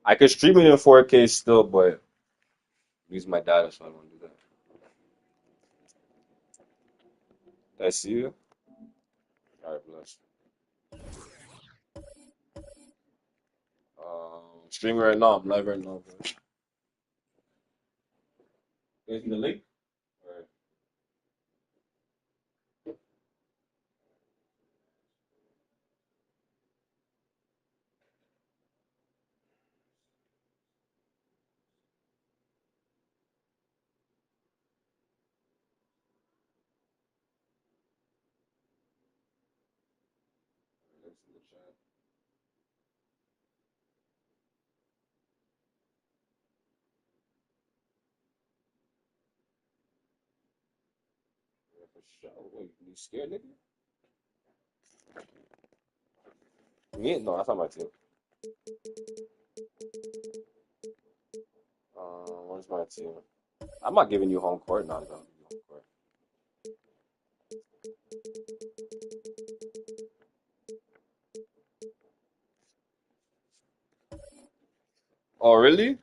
I could stream it in 4K still, but use my data, so I don't do that. Did I see you? All right, bless. Streaming right now. I'm live right now, bro. You guys need the link? All right. Links in the chat. Yeah, for sure. Wait, you scared, nigga? Me? No, that's not my team. Where's my team? I'm not giving you home court. No, no. Home court. Oh, really?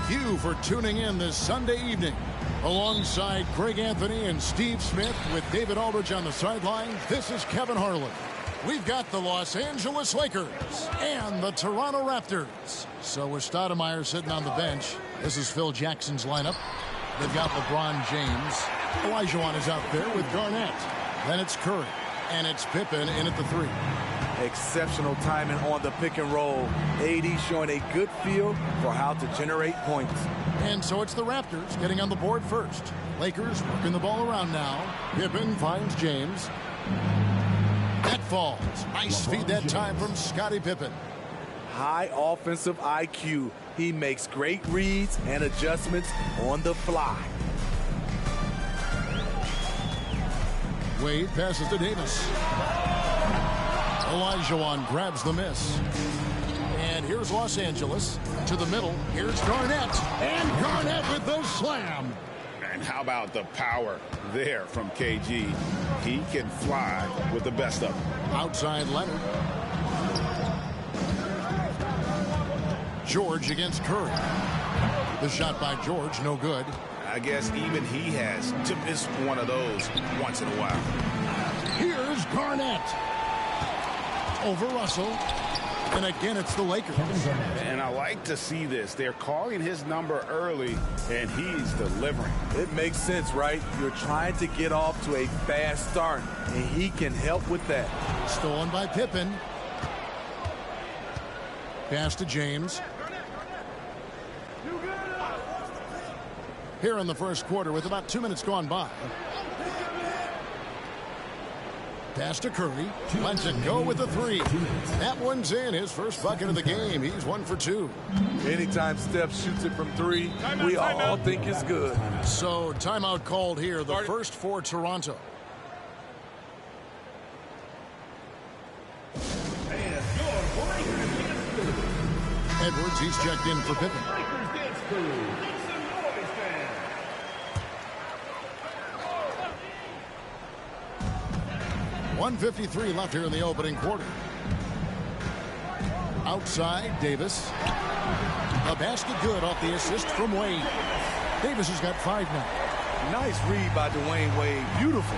Thank you for tuning in this Sunday evening. Alongside Greg Anthony and Steve Smith with David Aldridge on the sideline, this is Kevin Harlan. We've got the Los Angeles Lakers and the Toronto Raptors. So with Stoudemire sitting on the bench, this is Phil Jackson's lineup. They've got LeBron James. Olajuwon is out there with Garnett. Then it's Curry. And it's Pippen in at the 3. Exceptional timing on the pick and roll. AD showing a good feel for how to generate points. And so it's the Raptors getting on the board first. Lakers working the ball around now. Pippen finds James. That falls. Nice feed that time from Scottie Pippen. High offensive IQ. He makes great reads and adjustments on the fly. Wade passes to Davis. Olajuwon grabs the miss. And here's Los Angeles to the middle. Here's Garnett. And Garnett with the slam. And how about the power there from KG? He can fly with the best of them. Outside Leonard. George against Curry. The shot by George, no good. I guess even he has to miss one of those once in a while. Here's Garnett. Over Russell. And again, it's the Lakers. And I like to see this. They're calling his number early, and he's delivering. It makes sense, right? You're trying to get off to a fast start, and he can help with that. Stolen by Pippen. Pass to James. Here in the first quarter with about 2 minutes gone by. Pass to Curry. Lets it go with the 3. That one's in. His first bucket of the game. He's 1 for 2. Anytime Steph shoots it from 3, we all think it's good. So timeout called here. The first for Toronto. Edwards, he's checked in for Pippen. 1:53 left here in the opening quarter. Outside, Davis. A basket good off the assist from Wade. Davis has got 5 now. Nice read by Dwayne Wade. Beautiful.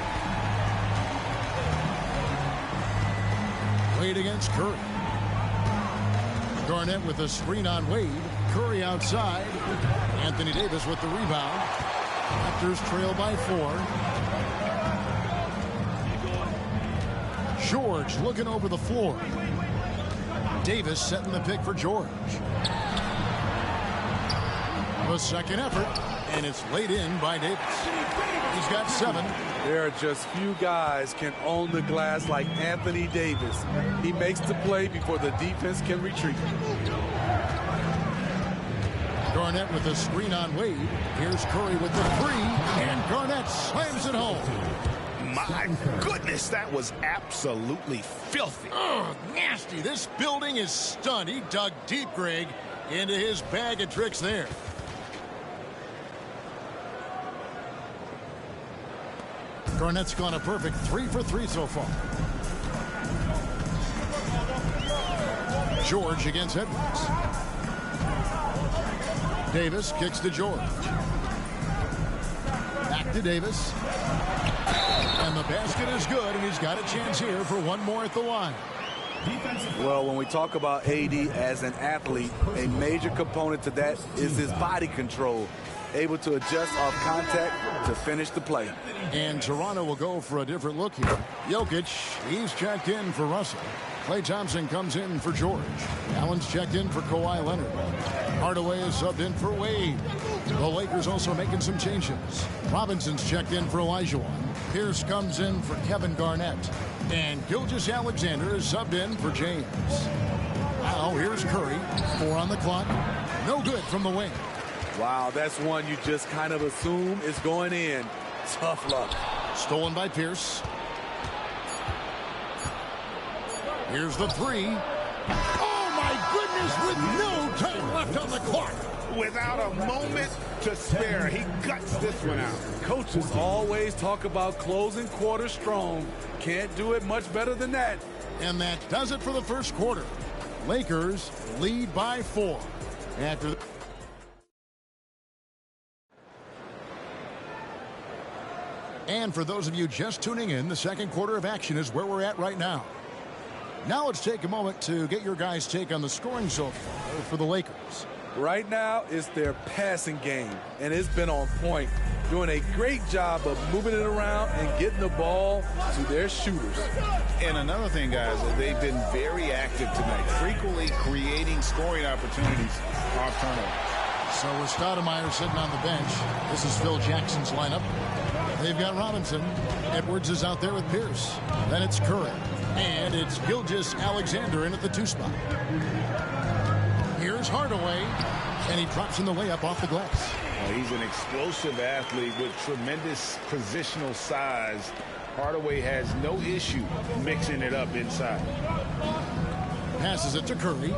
Wade against Curry. Garnett with a screen on Wade. Curry outside. Anthony Davis with the rebound. Raptors trail by 4. George looking over the floor. Davis setting the pick for George. The second effort, and it's laid in by Davis. He's got 7. There are just few guys can own the glass like Anthony Davis. He makes the play before the defense can retreat. Garnett with a screen on Wade. Here's Curry with the 3, and Garnett slams it home. My goodness, that was absolutely filthy. Oh, nasty. This building is stunned. He dug deep, Greg, into his bag of tricks there. Garnett's gone a perfect 3 for 3 so far. George against Edwards. Davis kicks to George. Back to Davis. And the basket is good, and he's got a chance here for one more at the line. Well, when we talk about AD as an athlete, a major component to that is his body control. Able to adjust off contact to finish the play. And Toronto will go for a different look here. Jokic, he's checked in for Russell. Klay Thompson comes in for George. Allen's checked in for Kawhi Leonard. Hardaway is subbed in for Wade. The Lakers also making some changes. Robinson's checked in for Olajuwon. Pierce comes in for Kevin Garnett. And Gilgeous-Alexander is subbed in for James. Now here's Curry. 4 on the clock. No good from the wing. Wow, that's one you just kind of assume is going in. Tough luck. Stolen by Pierce. Here's the 3. Oh, my goodness, with no time left on the clock. Without a moment to spare, he guts this one out. Coaches always talk about closing quarter strong. Can't do it much better than that. And that does it for the first quarter. Lakers lead by 4. After And for those of you just tuning in, the second quarter of action is where we're at right now. Now let's take a moment to get your guys' take on the scoring so far for the Lakers. Right now, it's their passing game, and it's been on point, doing a great job of moving it around and getting the ball to their shooters. And another thing, guys, they've been very active tonight, frequently creating scoring opportunities off turnover. So with Stoudemire sitting on the bench, this is Phil Jackson's lineup. They've got Robinson. Edwards is out there with Pierce. Then it's Curry. And it's Gilgeous-Alexander in at the 2 spot. Here's Hardaway, and he drops in the layup off the glass. He's an explosive athlete with tremendous positional size. Hardaway has no issue mixing it up inside. Passes it to Curry.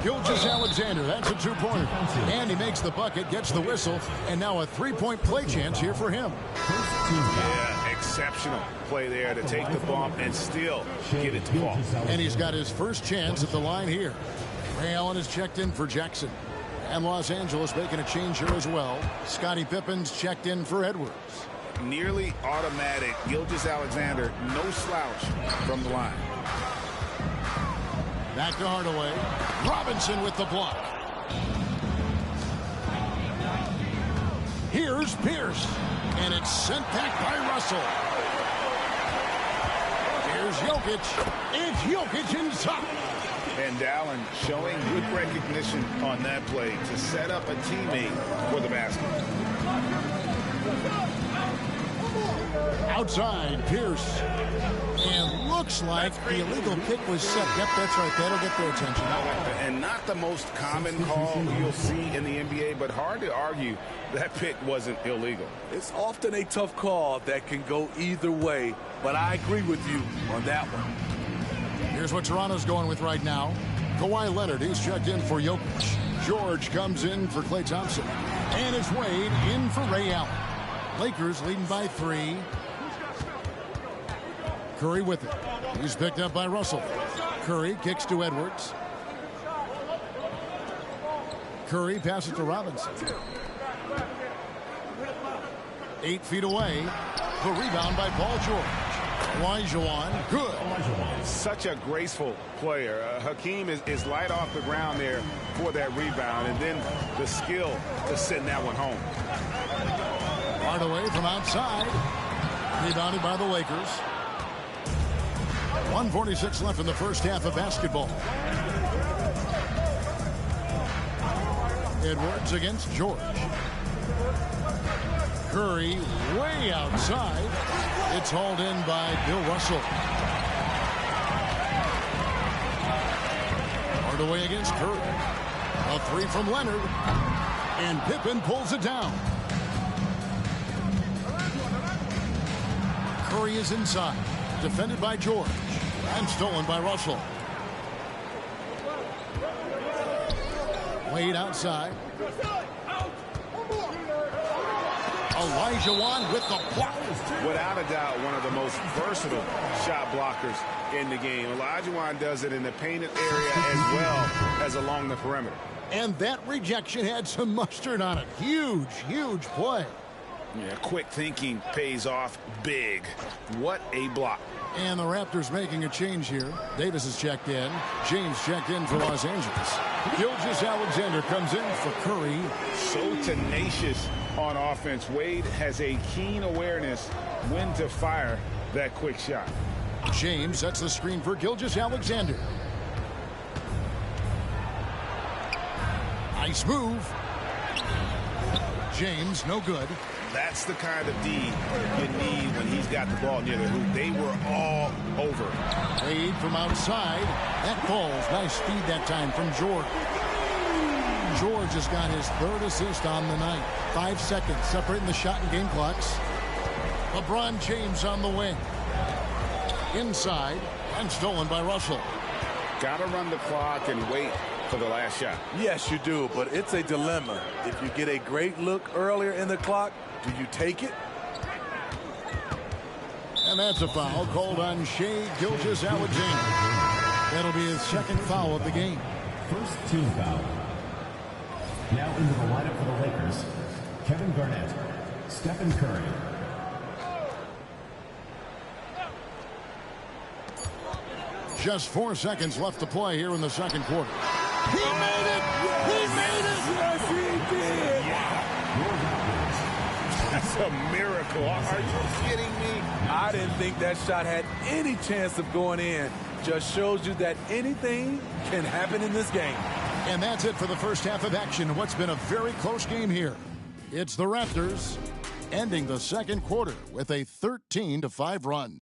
Gilgeous-Alexander, that's a 2-pointer. And he makes the bucket, gets the whistle, and now a 3-point play chance here for him. Yeah, exceptional play there to take the bump and still get it to fall. And he's got his first chance at the line here. Ray Allen is checked in for Jackson. And Los Angeles making a change here as well. Scottie Pippen's checked in for Edwards. Nearly automatic. Gilgeous-Alexander, no slouch from the line. Back to Hardaway. Robinson with the block. Here's Pierce. And it's sent back by Russell. Here's Jokic. It's Jokic inside. And Allen showing good recognition on that play to set up a teammate for the basket. Outside, Pierce. And looks like the illegal kick was set. Yep, that's right. That'll get their attention. And not the most common call you'll see in the NBA, but hard to argue that pick wasn't illegal. It's often a tough call that can go either way, but I agree with you on that one. Here's what Toronto's going with right now. Kawhi Leonard, he's checked in for Jokic. George comes in for Klay Thompson. And it's Wade in for Ray Allen. Lakers leading by 3. Curry with it. He's picked up by Russell. Curry kicks to Edwards. Curry passes to Robinson. 8 feet away. The rebound by Paul George. Olajuwon, good. Such a graceful player. Hakeem is light off the ground there for that rebound, and then the skill to send that one home. Hardaway from outside. Rebounded by the Lakers. 1:46 left in the first half of basketball. Edwards against George. Curry way outside. It's hauled in by Bill Russell. Hardaway against Curry. A 3 from Leonard. And Pippen pulls it down. Curry is inside. Defended by George. And stolen by Russell. Wade outside. Olajuwon with the block. Without a doubt, one of the most versatile shot blockers in the game. Olajuwon does it in the painted area as well as along the perimeter. And that rejection had some mustard on it. Huge, huge play. Yeah, quick thinking pays off big. What a block. And the Raptors making a change here. Davis is checked in. James checked in for Los Angeles. Gilgeous-Alexander comes in for Curry. So tenacious on offense. Wade has a keen awareness when to fire that quick shot. James sets the screen for Gilgeous-Alexander. Nice move. James, no good. That's the kind of D you need when he's got the ball near the hoop. They were all over. Wade from outside. That falls. Nice speed that time from George. George has got his 3rd assist on the night. 5 seconds separating the shot and game clocks. LeBron James on the wing. Inside and stolen by Russell. Got to run the clock and wait for the last shot. Yes, you do, but it's a dilemma. If you get a great look earlier in the clock, do you take it? And that's a foul called on Shai Gilgeous-Alexander. That'll be his 2nd foul of the game. First team foul. Now into the lineup for the Lakers, Kevin Garnett, Stephen Curry, Just 4 seconds left to play here in the second quarter. He made it! He made it! Yes, he did! That's a miracle. Are you kidding me? I didn't think that shot had any chance of going in. Just shows you that anything can happen in this game. And that's it for the first half of action. What's been a very close game here. It's the Raptors ending the second quarter with a 13-5 run.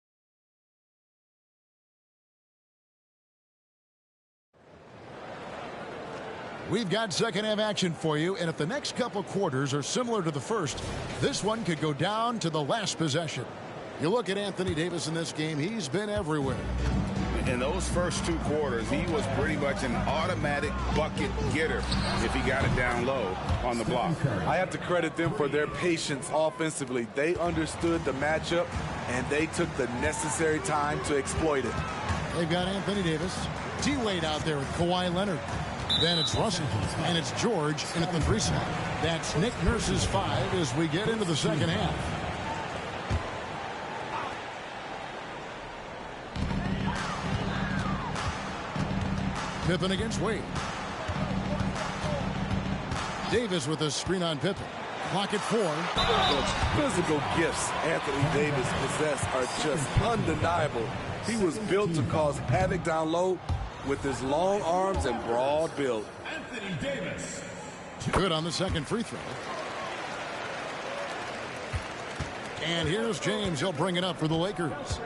We've got second half action for you, and if the next couple quarters are similar to the first, this one could go down to the last possession. You look at Anthony Davis in this game, he's been everywhere. In those first 2 quarters, he was pretty much an automatic bucket getter if he got it down low on the block. I have to credit them for their patience offensively. They understood the matchup, and they took the necessary time to exploit it. They've got Anthony Davis, D-Wade out there with Kawhi Leonard. Then it's Russell, and it's George in at the 3 slot. That's Nick Nurse's 5 as we get into the second half. Pippen against Wade. Davis with a screen on Pippen. Clock at 4. The physical gifts Anthony Davis possesses are just undeniable. He was built to cause havoc down low with his long arms and broad build. Anthony Davis. Good on the second free throw. And here's James. He'll bring it up for the Lakers.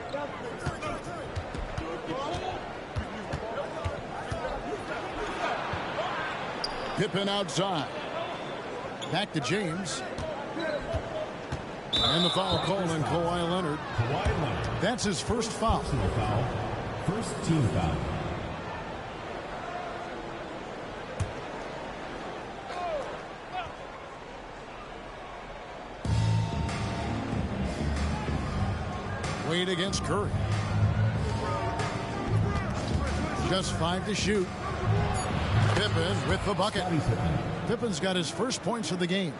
Pippen outside. Back to James. And the foul called on Kawhi Leonard. That's his first foul. First team foul. Wade against Curry. Just 5 to shoot. Pippen with the bucket. Pippen's got his first points of the game.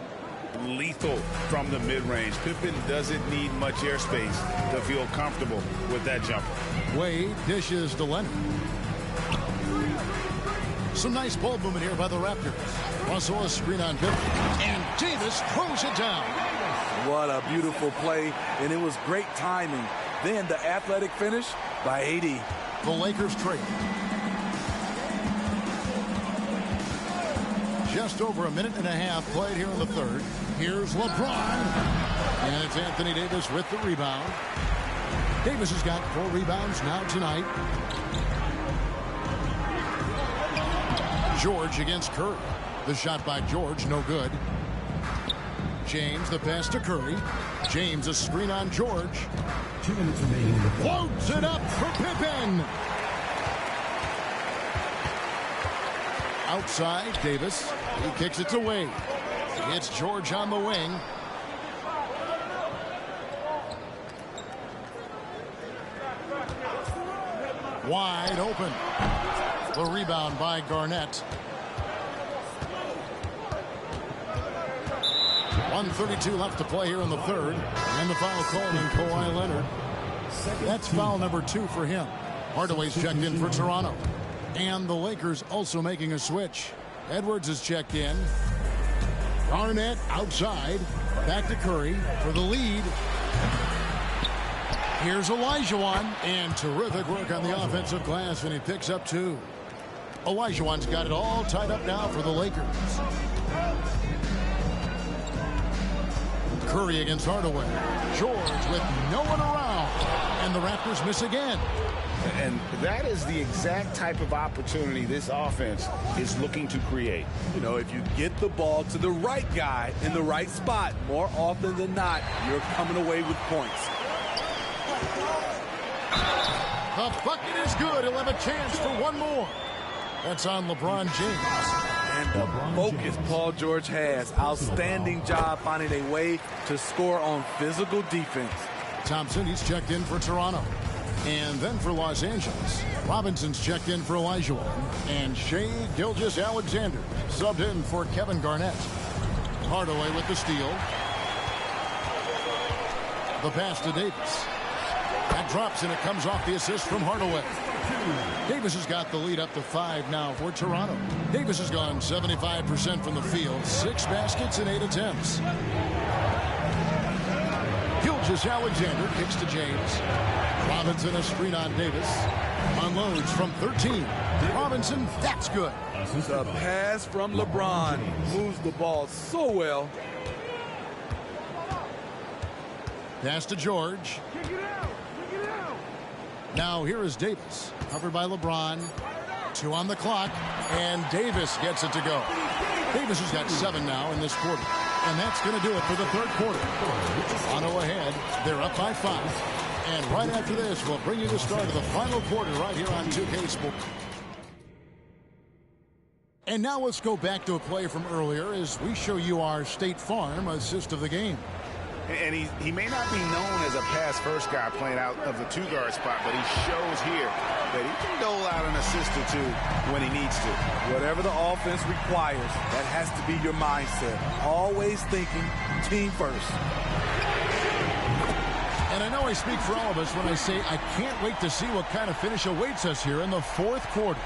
Lethal from the mid-range. Pippen doesn't need much airspace to feel comfortable with that jumper. Wade dishes to Leonard. Some nice ball movement here by the Raptors. Russell a screen on Pippen. And Davis throws it down. What a beautiful play, and it was great timing. Then the athletic finish by AD. The Lakers trade. Just over a minute and a half played here in the third. Here's LeBron. And it's Anthony Davis with the rebound. Davis has got 4 rebounds now tonight. George against Curry. The shot by George, no good. James, the pass to Curry. James, a screen on George. 2 minutes remaining. Floats it up for Pippen. Outside, Davis. He kicks it to Wade. It's George on the wing. Wide open. The rebound by Garnett. 1:32 left to play here in the third. And the foul called on Kawhi Leonard. That's foul number 2 for him. Hardaway's checked in for Toronto. And the Lakers also making a switch. Edwards is checked in. Garnett outside. Back to Curry for the lead. Here's Olajuwon. And terrific work on the offensive glass, and he picks up 2. Olajuwon's got it all tied up now for the Lakers. Curry against Hardaway. George with no one around. And the Raptors miss again. And that is the exact type of opportunity this offense is looking to create. You know, if you get the ball to the right guy in the right spot, more often than not, you're coming away with points. The bucket is good. He'll have a chance for one more. That's on LeBron James. And the focus Paul George has. Outstanding job finding a way to score on physical defense. Thompson, he's checked in for Toronto. And then for Los Angeles, Robinson's checked in for Olajuwon. And Shai Gilgeous-Alexander subbed in for Kevin Garnett. Hardaway with the steal. The pass to Davis. That drops, and it comes off the assist from Hardaway. Davis has got the lead up to 5 now for Toronto. Davis has gone 75% from the field, 6 baskets and 8 attempts. Gilgeous-Alexander kicks to James. Robinson a screen on Davis. Unloads from 13. Robinson, that's good. The pass from LeBron moves the ball so well. Pass to George. Now here is Davis. Covered by LeBron. 2 on the clock. And Davis gets it to go. Davis has got 7 now in this quarter. And that's going to do it for the third quarter. Toronto ahead. They're up by 5. And right after this, we'll bring you the start of the final quarter right here on 2K Sports. And now let's go back to a play from earlier as we show you our State Farm assist of the game. And he may not be known as a pass-first guy playing out of the 2-guard spot, but he shows here that he can dole out an assist or 2 when he needs to. Whatever the offense requires, that has to be your mindset. Always thinking team first. And I know I speak for all of us when I say I can't wait to see what kind of finish awaits us here in the fourth quarter.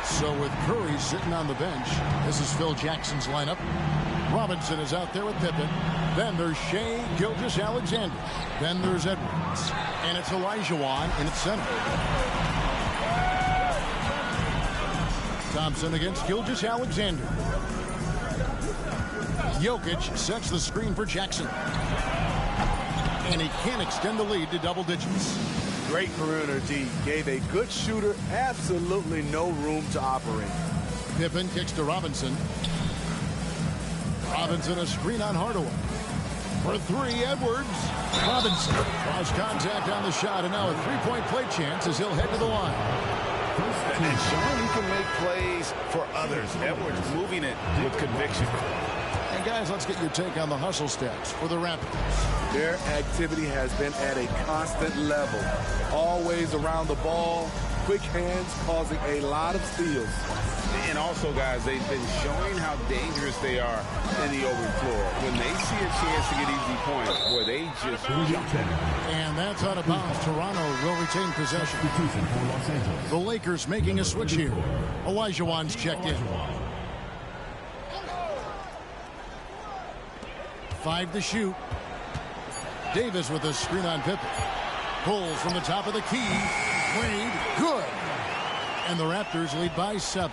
So with Curry sitting on the bench, this is Phil Jackson's lineup. Robinson is out there with Pippen. Then there's Shea Gilgeous-Alexander. Then there's Edwards. And it's Olajuwon in its center. Thompson against Gilgeous-Alexander. Jokic sets the screen for Jackson. And he can't extend the lead to double digits. Great perimeter D. Gave a good shooter absolutely no room to operate. Pippen kicks to Robinson. Robinson a screen on Hardaway. For 3, Edwards. Robinson draws contact on the shot, and now a 3-point play chance as he'll head to the line. And showing he can make plays for others. Edwards moving it with conviction. And guys, let's get your take on the hustle stats for the Raptors. Their activity has been at a constant level. Always around the ball. Quick hands causing a lot of steals. And also, guys, they've been showing how dangerous they are in the open floor. When they see a chance to get easy points, boy, they just jump in. And that's out of bounds. Toronto will retain possession. The Lakers making a switch here. Olajuwon's checked in. 5 to shoot. Davis with a screen on Pippen. Pulls from the top of the key. Wade, good. And the Raptors lead by 7.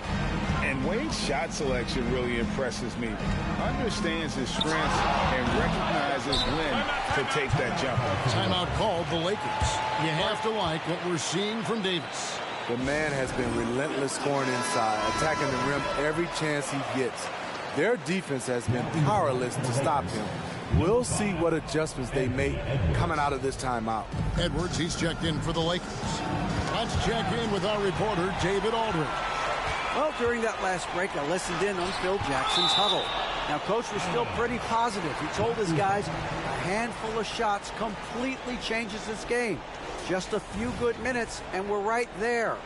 And Wade's shot selection really impresses me. Understands his strengths and recognizes when to take that jumper. Timeout called the Lakers. You have to like what we're seeing from Davis. The man has been relentless scoring inside, attacking the rim every chance he gets. Their defense has been powerless to stop him. We'll see what adjustments they make coming out of this timeout. Edwards, he's checked in for the Lakers. Let's check in with our reporter, David Aldridge. Well, during that last break, I listened in on Phil Jackson's huddle. Now, Coach was still pretty positive. He told his guys a handful of shots completely changes this game. Just a few good minutes, and we're right there.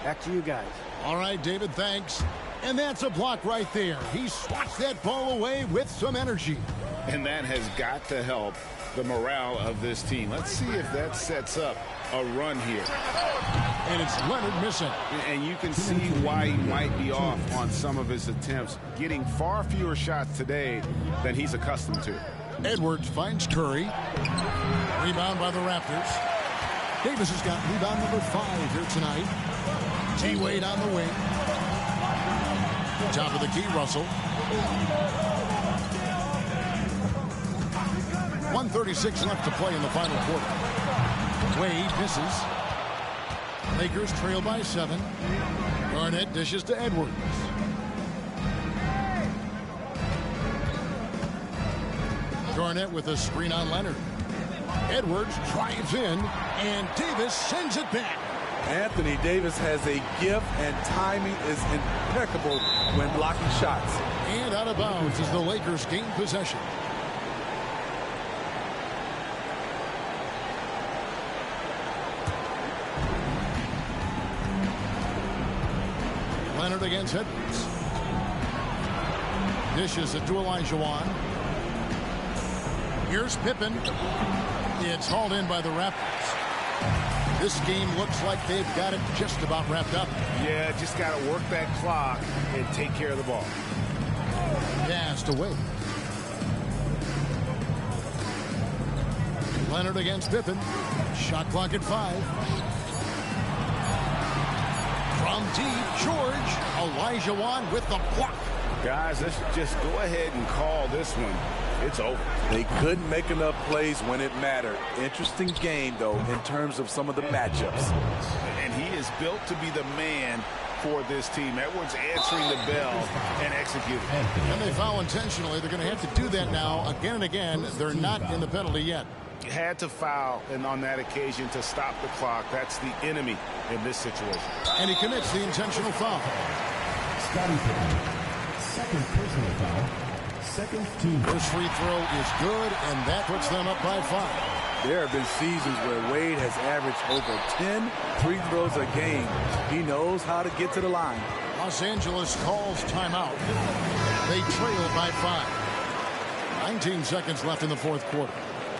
Back to you guys. All right, David, thanks. And that's a block right there. He swats that ball away with some energy. And that has got to help the morale of this team. Let's see if that sets up a run here. And it's Leonard missing. And you can see why he might be off on some of his attempts, getting far fewer shots today than he's accustomed to. Edwards finds Curry. Rebound by the Raptors. Davis has got rebound number 5 here tonight. T-Wade on the wing. Top of the key, Russell. 1:36 left to play in the final quarter. Wade misses. Lakers trail by 7. Garnett dishes to Edwards. Garnett with a screen on Leonard. Edwards drives in, and Davis sends it back. Anthony Davis has a gift, and timing is impeccable when blocking shots. And out of bounds as the Lakers gain possession. Leonard against Edwards. Dishes it to Olajuwon. Here's Pippen. It's hauled in by the Raptors. This game looks like they've got it just about wrapped up. Yeah, just got to work that clock and take care of the ball. Passed away. Leonard against Pippen. Shot clock at 5. From deep, George. Olajuwon with the block. Guys, let's just go ahead and call this one. It's over. They couldn't make enough plays when it mattered. Interesting game, though, in terms of some of the matchups. And he is built to be the man for this team. Edwards answering the bell and executing. And they foul intentionally. They're going to have to do that now again and again. They're not in the penalty yet. Had to foul, and on that occasion to stop the clock. That's the enemy in this situation. And he commits the intentional foul. Scottie Pippen. Second personal foul. Second team. First free throw is good, and that puts them up by 5. There have been seasons where Wade has averaged over 10 free throws a game. He knows how to get to the line. Los Angeles calls timeout. They trail by 5. 19 seconds left in the fourth quarter.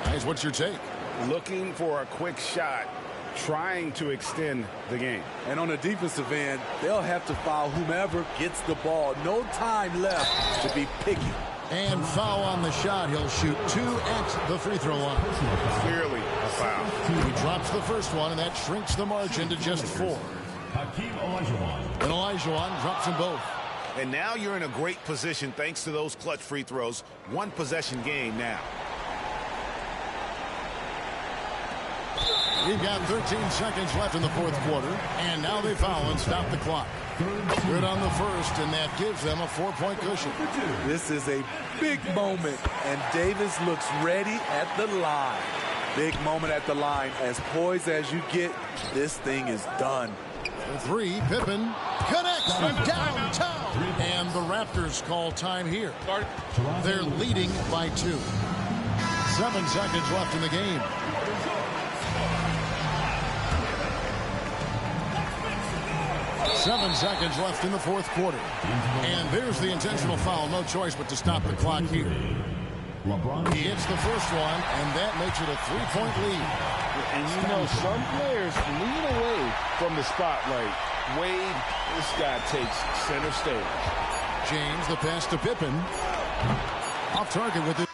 Guys, what's your take? Looking for a quick shot, trying to extend the game. And on the defensive end, they'll have to foul whomever gets the ball. No time left to be picky. And foul on the shot. He'll shoot 2 at the free throw line. Clearly a foul. He drops the first one, and that shrinks the margin to just 4. Hakeem Olajuwon. And Olajuwon drops them both. And now you're in a great position thanks to those clutch free throws. One possession game now. We've got 13 seconds left in the fourth quarter, and now they foul and stop the clock. Good on the first, and that gives them a 4-point cushion. This is a big moment, and Davis looks ready at the line. Big moment at the line. As poised as you get, this thing is done. The 3, Pippen connects from downtown. And the Raptors call time here. They're leading by 2. 7 seconds left in the game. Seven seconds left in the fourth quarter. And there's the intentional foul. No choice but to stop the clock here. He hits the first one, and that makes it a 3-point lead. And you know, some players lean away from the spotlight. Wade, this guy takes center stage. James, the pass to Pippen. Off target with it.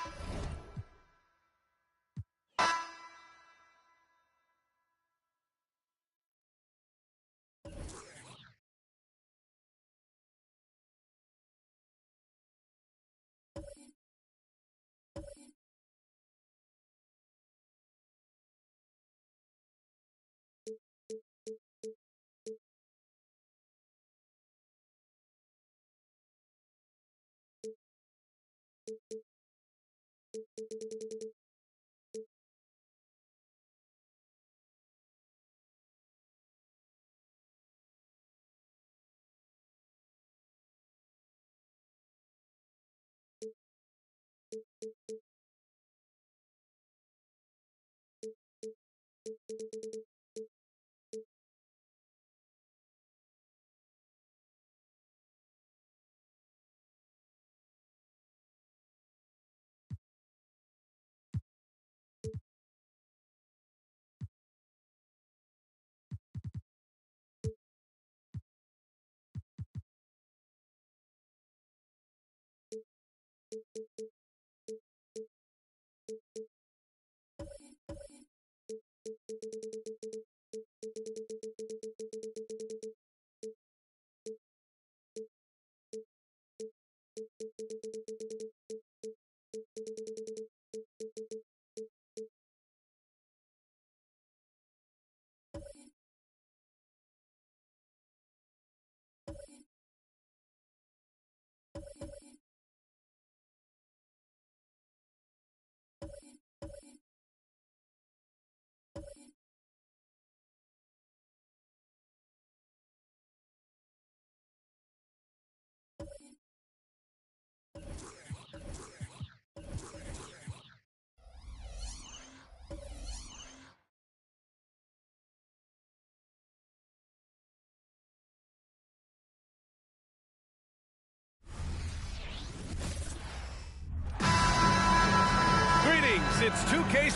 It's 2K.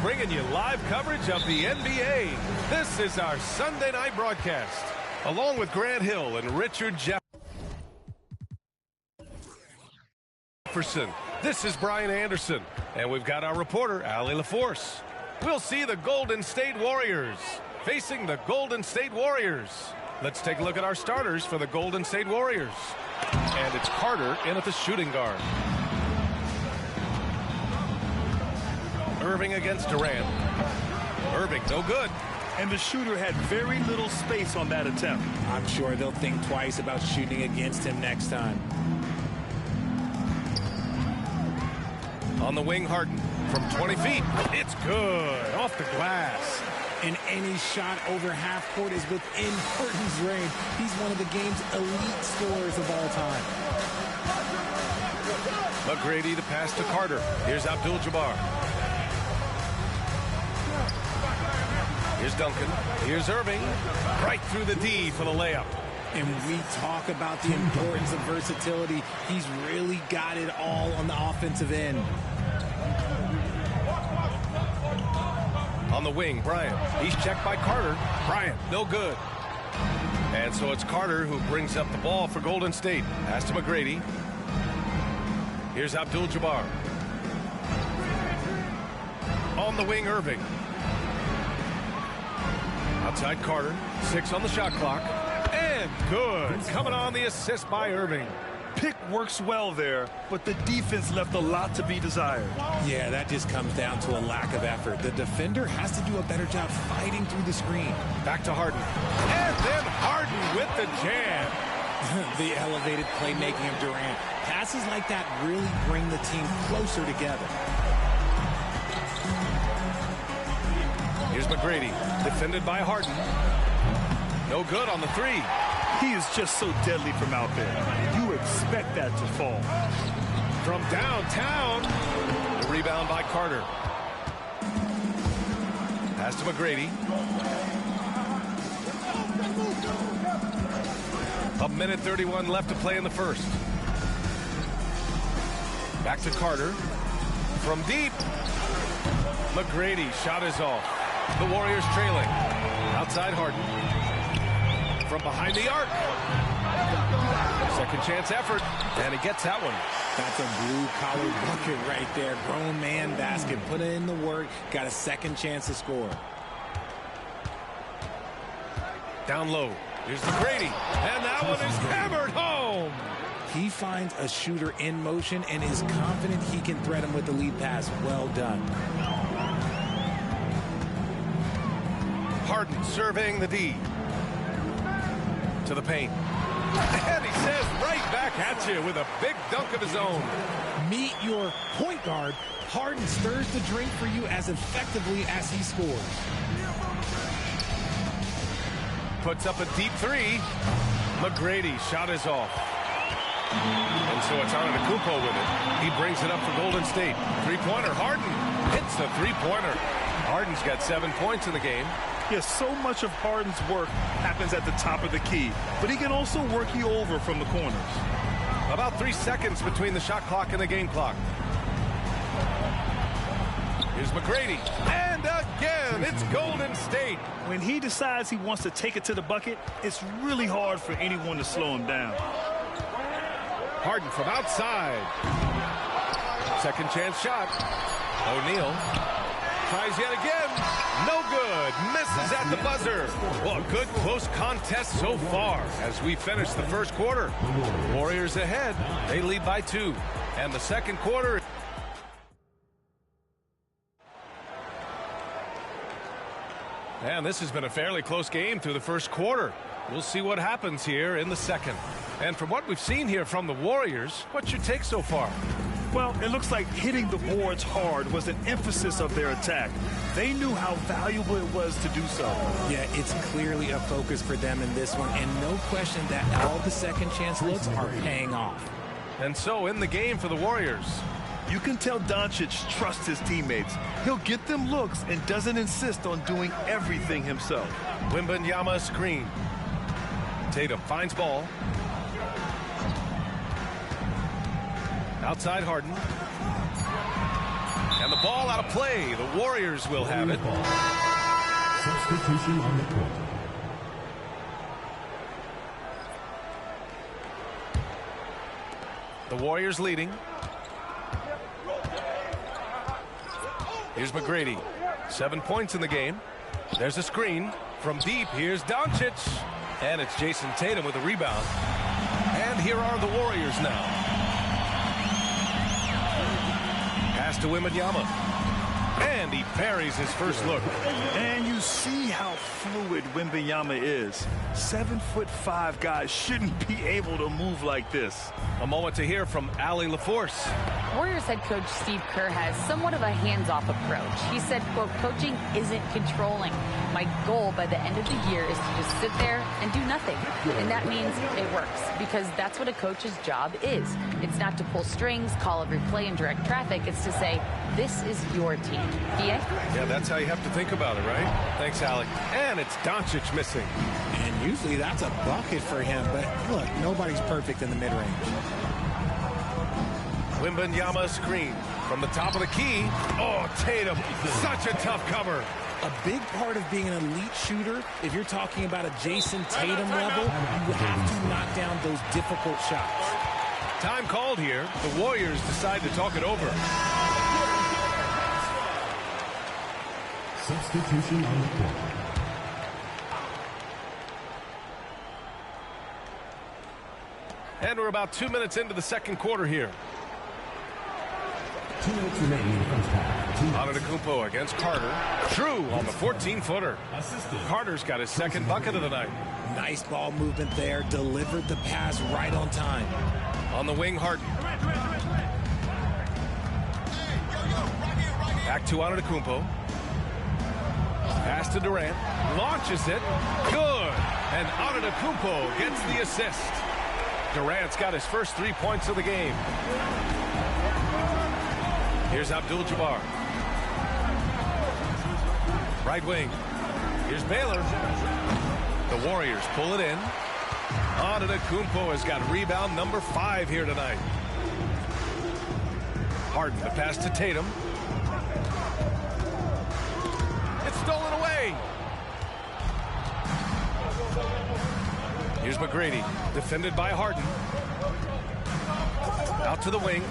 bringing you live coverage of the NBA. This is our Sunday night broadcast, along with Grant Hill and Richard Jefferson. This is Brian Anderson, and we've got our reporter, Allie LaForce. We'll see the Golden State Warriors facing the Golden State Warriors. Let's take a look at our starters for the Golden State Warriors. And it's Carter in at the shooting guard. Irving against Durant. Irving, no good. And the shooter had very little space on that attempt. I'm sure they'll think twice about shooting against him next time. On the wing, Harden from 20 feet. It's good. Off the glass. And any shot over half court is within Harden's range. He's one of the game's elite scorers of all time. McGrady to pass to Carter. Here's Abdul-Jabbar. Here's Duncan. Here's Irving. Right through the D for the layup. And we talk about the importance of versatility. He's really got it all on the offensive end. On the wing, Bryant. He's checked by Carter. Bryant, no good. And so it's Carter who brings up the ball for Golden State. Pass to McGrady. Here's Abdul-Jabbar. On the wing, Irving. Outside Carter. 6 on the shot clock. And good. Coming on the assist by Irving. Pick works well there, but the defense left a lot to be desired. Yeah, that just comes down to a lack of effort. The defender has to do a better job fighting through the screen. Back to Harden. And then Harden with the jam. The elevated playmaking of Durant. Passes like that really bring the team closer together. Here's McGrady, defended by Harden. No good on the three. He is just so deadly from out there. You expect that to fall. From downtown. The rebound by Carter. Pass to McGrady. A minute 31 left to play in the first. Back to Carter. From deep. McGrady, shot is off. The Warriors trailing. Outside Harden. From behind the arc. Second chance effort. And he gets that one. That's a blue-collar bucket right there. Grown man basket. Put in the work. Got a second chance to score. Down low. Here's McGrady. And that one is hammered home. He finds a shooter in motion and is confident he can thread him with the lead pass. Well done. Harden surveying the D. To the paint. And he says right back at you with a big dunk of his own. Meet your point guard. Harden stirs the drink for you as effectively as he scores. Puts up a deep three. McGrady, shot is off. And so it's Antetokounmpo with it. He brings it up for Golden State. Three-pointer. Harden hits the three-pointer. Harden's got 7 points in the game. Yes, so much of Harden's work happens at the top of the key, but he can also work you over from the corners. About 3 seconds between the shot clock and the game clock. Here's McGrady. And again, it's Golden State. When he decides he wants to take it to the bucket, it's really hard for anyone to slow him down. Harden from outside. Second chance shot. O'Neal tries yet again. No good. Misses at the buzzer. Well, a good close contest so far as we finish the first quarter. Warriors ahead. They lead by 2. And the second quarter. And this has been a fairly close game through the first quarter. We'll see what happens here in the second. And from what we've seen here from the Warriors, what's your take so far? Well, it looks like hitting the boards hard was an emphasis of their attack. They knew how valuable it was to do so. Yeah, it's clearly a focus for them in this one, and no question that all the second chance looks are paying off. And so in the game for the Warriors. You can tell Doncic trusts his teammates. He'll get them looks and doesn't insist on doing everything himself. Wembanyama screen. Tatum finds ball. Outside Harden. And And the ball out of play. The Warriors will have it. Substitution on the court. The Warriors leading. Here's McGrady. 7 points in the game. There's a screen. From deep, here's Doncic. And it's Jason Tatum with a rebound. And here are the Warriors now. Pass to Wembanyama. And he parries his first look. And you see how fluid Wembanyama is. 7'5" guys shouldn't be able to move like this. A moment to hear from Allie LaForce. Warriors head coach Steve Kerr has somewhat of a hands-off approach. He said, quote, coaching isn't controlling. My goal by the end of the year is to just sit there and do nothing. And that means it works because that's what a coach's job is. It's not to pull strings, call every play, and direct traffic. It's to say, this is your team. Yeah, that's how you have to think about it, right? Thanks, Alec. And it's Doncic missing. And usually that's a bucket for him. But look, nobody's perfect in the mid-range. Wembanyama screen from the top of the key. Oh, Tatum, such a tough cover. A big part of being an elite shooter, if you're talking about a Jason Tatum level, you have to knock down those difficult shots. Time called here. The Warriors decide to talk it over. Substitution on the court. And we're about 2 minutes into the second quarter here. 2 minutes remaining in the first half. Antetokounmpo against Carter. True on the 14-footer. Carter's got his second bucket of the night. Nice ball movement there. Delivered the pass right on time. On the wing, Harden. Back to Antetokounmpo. Pass to Durant. Launches it. Good. And Antetokounmpo gets the assist. Durant's got his first 3 points of the game. Here's Abdul-Jabbar. Right wing. Here's Baylor. The Warriors pull it in. Antetokounmpo has got rebound number 5 here tonight. Harden the pass to Tatum. It's stolen away. Here's McGrady, defended by Harden. Out to the wing.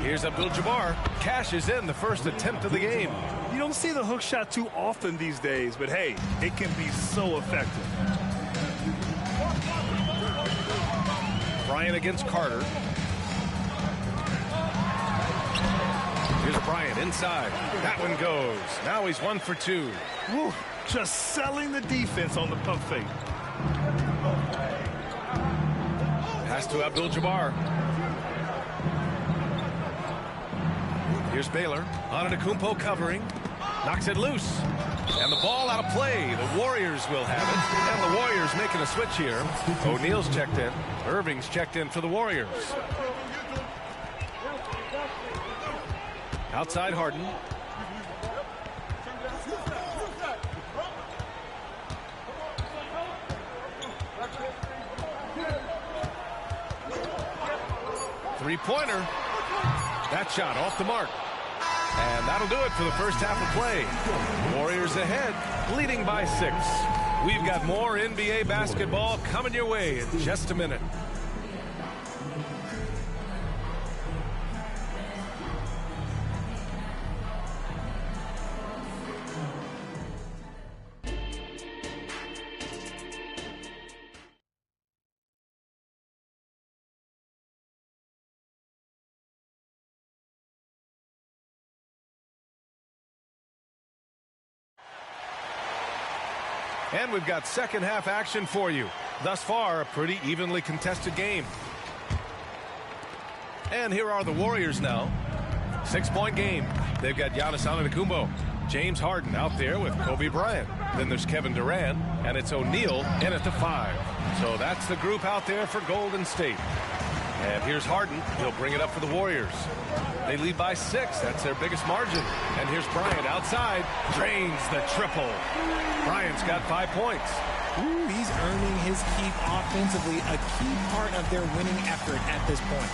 Here's Abdul-Jabbar. Cashes in the first attempt of the game. You don't see the hook shot too often these days, but hey, it can be so effective. Bryant against Carter. Here's Bryant inside. That one goes. Now he's 1 for 2. Woo, just selling the defense on the pump fake. Pass to Abdul-Jabbar. Here's Baylor. Antetokounmpo covering. Knocks it loose. And the ball out of play. The Warriors will have it. And the Warriors making a switch here. O'Neal's checked in. Irving's checked in for the Warriors. Outside Harden. Three-pointer. That shot off the mark. And that'll do it for the first half of play. Warriors ahead, leading by 6. We've got more NBA basketball coming your way in just a minute. And we've got second half action for you. Thus far, a pretty evenly contested game. And here are the Warriors now. 6-point game. They've got Giannis Antetokounmpo, James Harden out there with Kobe Bryant. Then there's Kevin Durant, and it's O'Neal in at the 5. So that's the group out there for Golden State. And here's Harden. He'll bring it up for the Warriors. They lead by 6. That's their biggest margin. And here's Bryant outside. Drains the triple. Bryant's got 5 points. Ooh, he's earning his keep offensively, a key part of their winning effort at this point.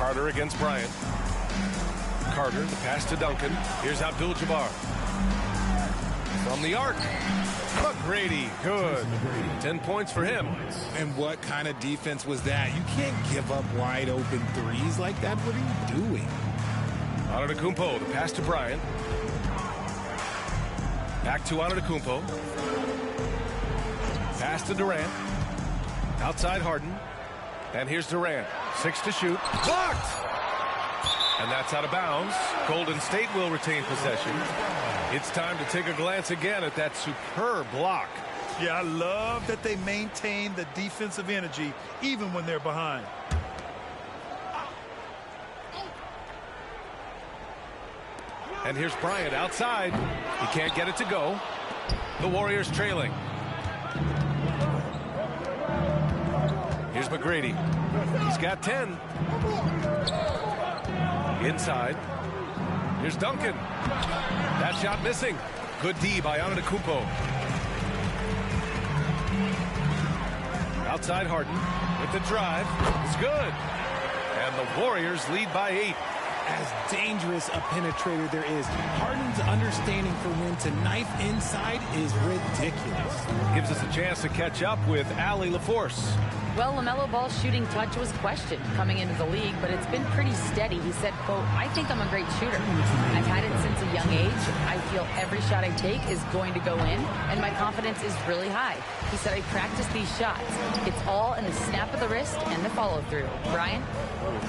Carter against Bryant. Carter, the pass to Duncan. Here's Abdul-Jabbar. From the arc. McGrady, good. 10 points for him. And what kind of defense was that? You can't give up wide open threes like that. What are you doing? Antetokounmpo, the pass to Bryant. Back to Antetokounmpo. Pass to Durant. Outside Harden. And here's Durant. 6 to shoot. Blocked! And that's out of bounds. Golden State will retain possession. It's time to take a glance again at that superb block. Yeah, I love that they maintain the defensive energy even when they're behind. And here's Bryant outside. He can't get it to go. The Warriors trailing. Here's McGrady. He's got 10. Inside. Here's Duncan. That shot missing. Good D by Antetokounmpo. Outside Harden with the drive. It's good. And the Warriors lead by 8. As dangerous a penetrator there is, Harden's understanding for when to knife inside is ridiculous. Gives us a chance to catch up with Allie LaForce. Well, LaMelo Ball's shooting touch was questioned coming into the league, but it's been pretty steady. He said, quote, "I think I'm a great shooter. I've had it since a young age. I feel every shot I take is going to go in, and my confidence is really high." He said, "I practice these shots. It's all in the snap of the wrist and the follow-through." Brian?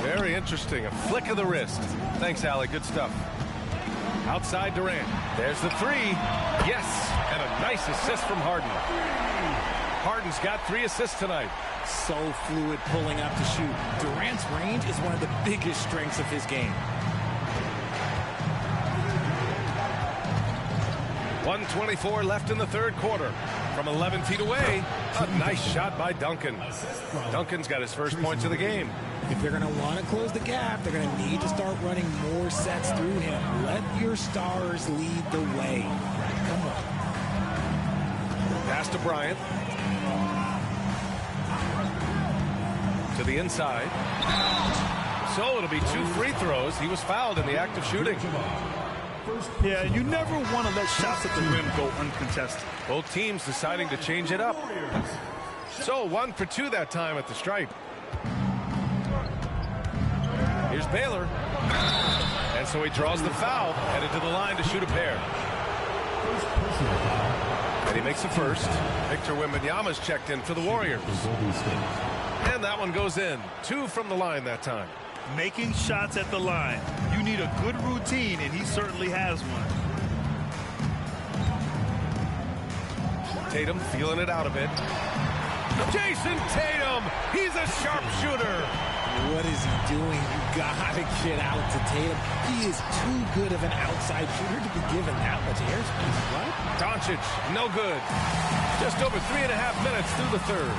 Very interesting. A flick of the wrist. Thanks, Allie. Good stuff. Outside Durant. There's the 3. Yes, and a nice assist from Harden. Harden's got 3 assists tonight. So fluid pulling up to shoot. Durant's range is one of the biggest strengths of his game. 1:24 left in the third quarter. From 11 feet away, a nice shot by Duncan. Duncan's got his first points of the game. If they're going to want to close the gap, they're going to need to start running more sets through him. Let your stars lead the way. Come on. Pass to Bryant. To the inside. So it'll be 2 free throws. He was fouled in the act of shooting. Yeah, you never want to let shots at the rim go uncontested. Both teams deciding to change it up. So 1 for 2 that time at the stripe. Here's Baylor. And so he draws the foul, headed to the line to shoot a pair. And he makes the first. Victor Wembanyama's checked in for the Warriors. And that one goes in. 2 from the line that time. Making shots at the line. You need a good routine, and he certainly has one. Tatum feeling it out a bit. Jason Tatum! He's a sharpshooter! What is he doing? You gotta get out to Tatum. He is too good of an outside shooter to be given that much airspace. What? Doncic, no good. Just over 3.5 minutes through the third.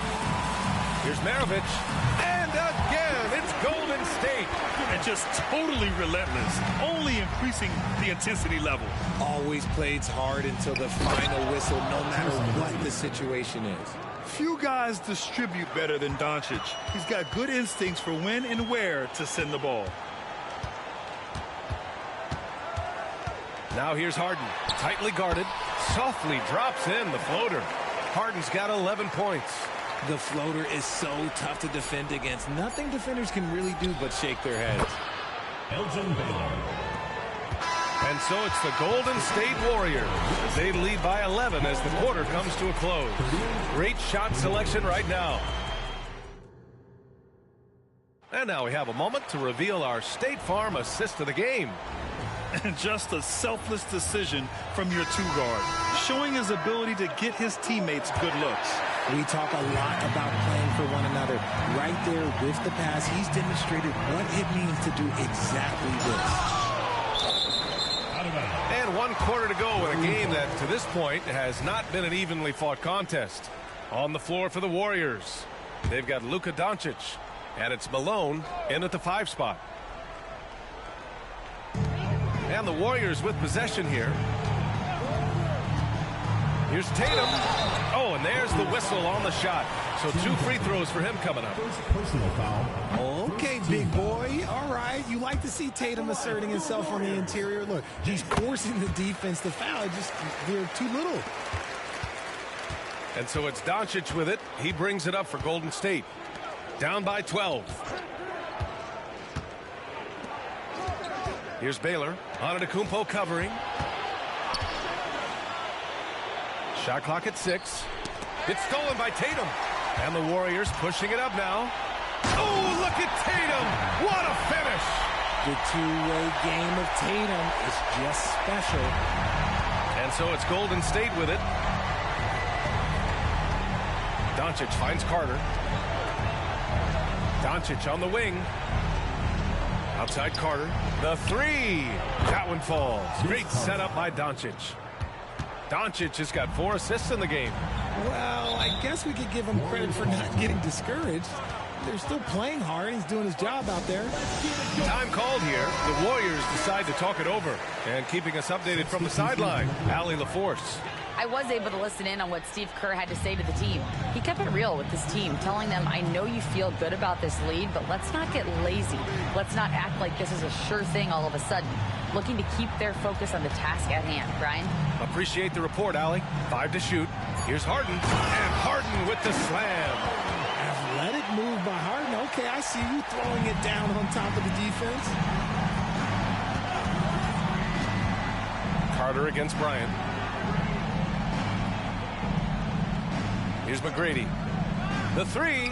Here's Maravich. And again, it's Golden State. And just totally relentless, only increasing the intensity level. Always plays hard until the final whistle, no matter what the situation is. Few guys distribute better than Doncic. He's got good instincts for when and where to send the ball. Now here's Harden, tightly guarded, softly drops in the floater. Harden's got 11 points. The floater is so tough to defend against. Nothing defenders can really do but shake their heads. Elgin Baylor. And so it's the Golden State Warriors. They lead by 11 as the quarter comes to a close. Great shot selection right now. And now we have a moment to reveal our State Farm assist of the game. And just a selfless decision from your 2-guard, showing his ability to get his teammates good looks. We talk a lot about playing for one another. Right there with the pass, he's demonstrated what it means to do exactly this. And 1 quarter to go in a game that, to this point, has not been an evenly fought contest. On the floor for the Warriors, they've got Luka Doncic, and it's Malone in at the 5 spot. And the Warriors with possession here. Here's Tatum. Oh, and there's the whistle on the shot. So 2 free throws for him coming up. Personal foul. Okay, big boy. All right. You like to see Tatum asserting himself on the interior. Look, he's forcing the defense to foul. Just they're too little. And so it's Doncic with it. He brings it up for Golden State. Down by 12. Here's Baylor. Antetokounmpo covering. Shot clock at 6. It's stolen by Tatum. And the Warriors pushing it up now. Oh, look at Tatum. What a finish. The two-way game of Tatum is just special. And so it's Golden State with it. Doncic finds Carter. Doncic on the wing. Outside Carter. The 3. That one falls. Great setup by Doncic. Doncic has got 4 assists in the game. Well, I guess we could give him credit for not getting discouraged. They're still playing hard. He's doing his job out there. Time called here. The Warriors decide to talk it over. And keeping us updated from the sideline, Allie LaForce. I was able to listen in on what Steve Kerr had to say to the team. He kept it real with his team, telling them, I know you feel good about this lead, but let's not get lazy. Let's not act like this is a sure thing all of a sudden. Looking to keep their focus on the task at hand. Brian? Appreciate the report, Allie. 5 to shoot. Here's Harden. And Harden with the slam. Athletic move by Harden. Okay, I see you throwing it down on top of the defense. Carter against Bryant. Here's McGrady. The 3.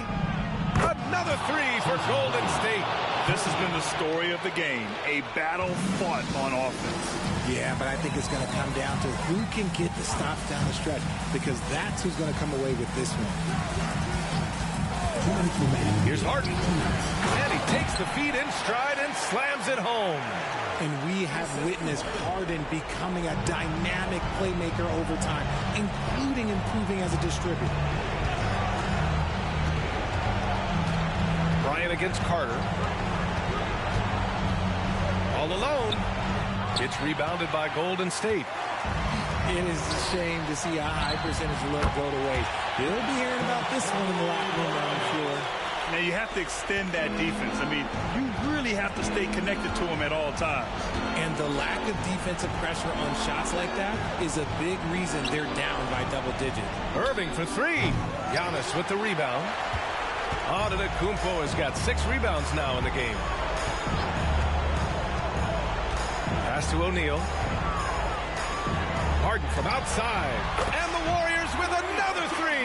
Another 3 for Golden State. This has been the story of the game. A battle fought on offense. Yeah, but I think it's going to come down to who can get the stops down the stretch, because that's who's going to come away with this one. Here's Harden. And he takes the feed in stride and slams it home. And we have witnessed Harden becoming a dynamic playmaker over time, including improving as a distributor. Bryant against Carter. All alone. It's rebounded by Golden State. It is a shame to see a high percentage look go to waste. He'll be hearing about this one in the locker room, I'm sure. Now, you have to extend that defense. I mean, you really have to stay connected to him at all times. And the lack of defensive pressure on shots like that is a big reason they're down by double digits. Irving for 3. Giannis with the rebound. Antetokounmpo has got 6 rebounds now in the game. Pass to O'Neal. Harden from outside. And the Warriors with another 3.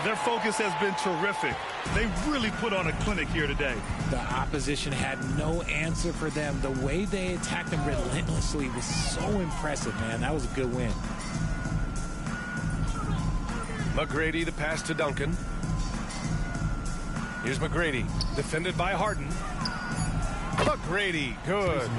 Their focus has been terrific. They really put on a clinic here today. The opposition had no answer for them. The way they attacked them relentlessly was so impressive, man. That was a good win. McGrady, the pass to Duncan. Here's McGrady, defended by Harden. McGrady, good.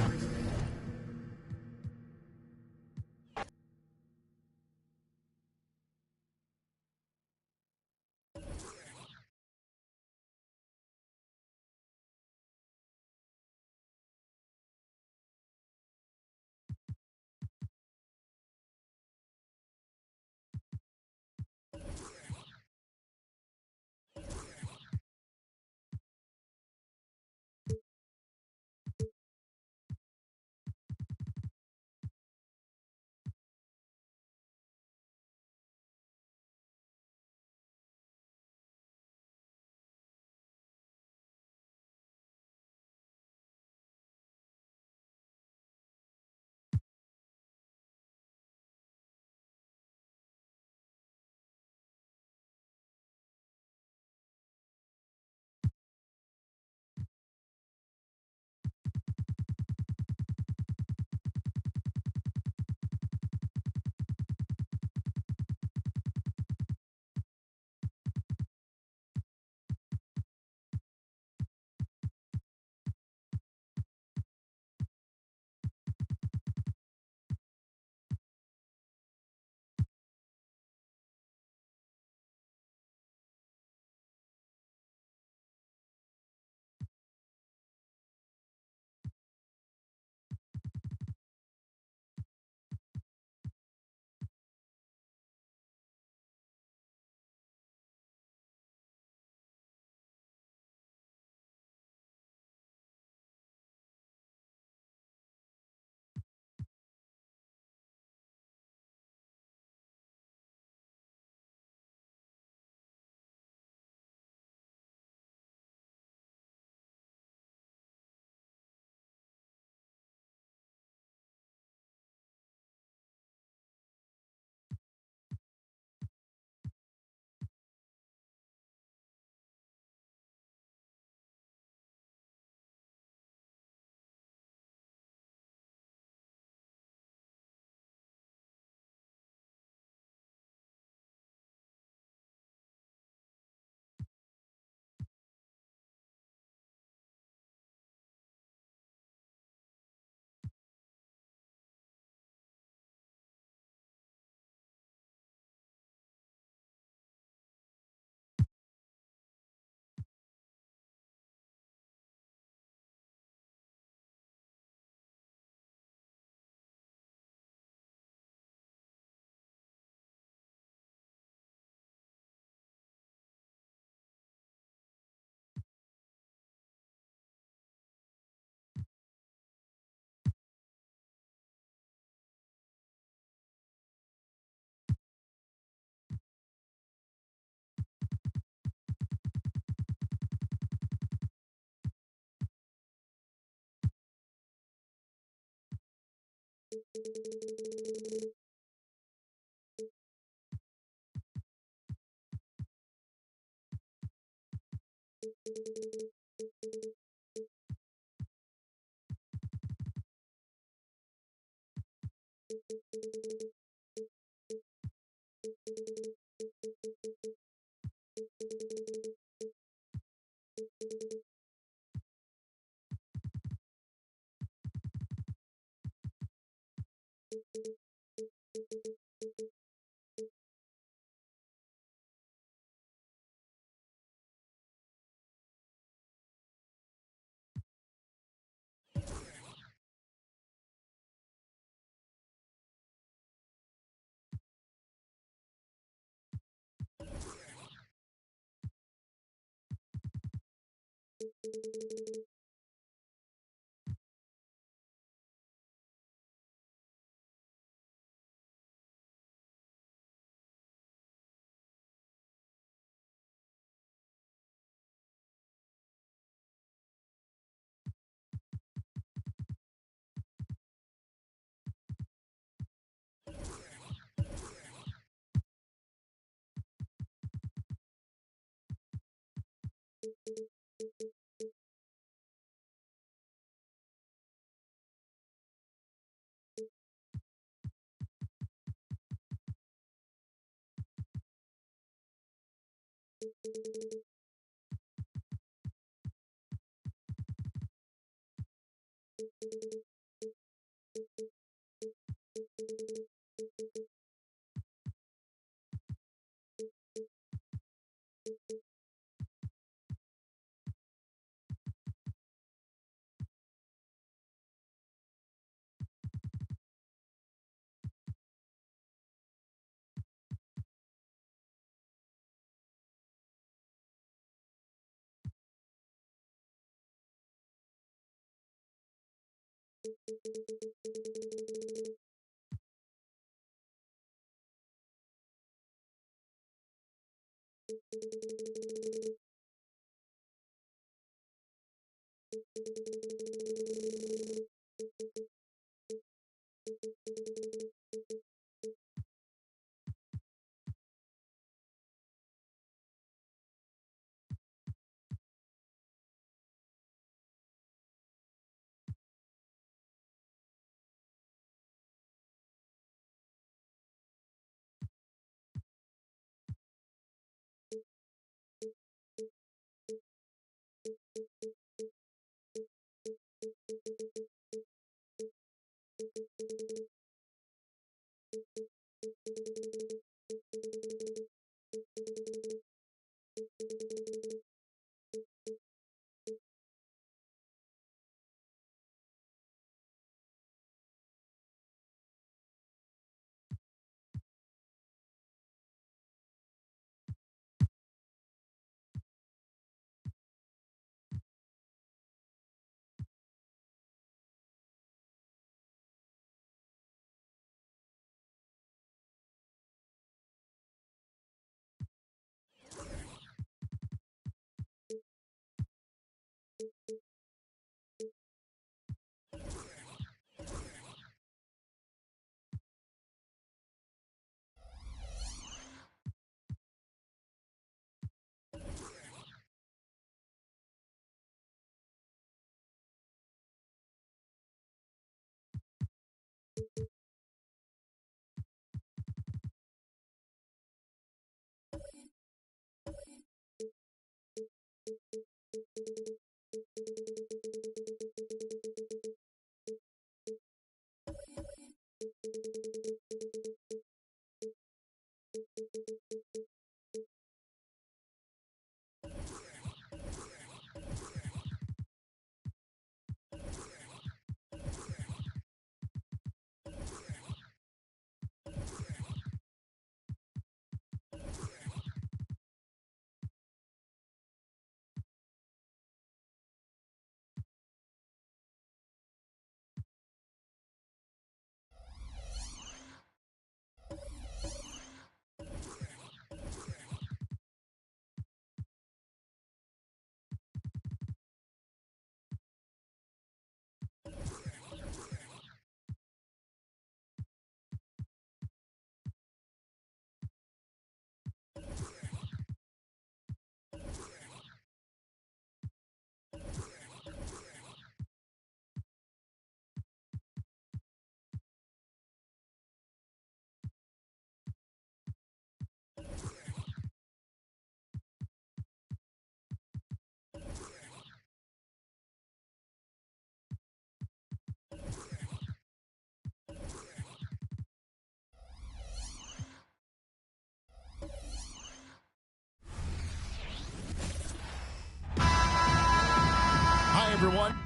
everyone.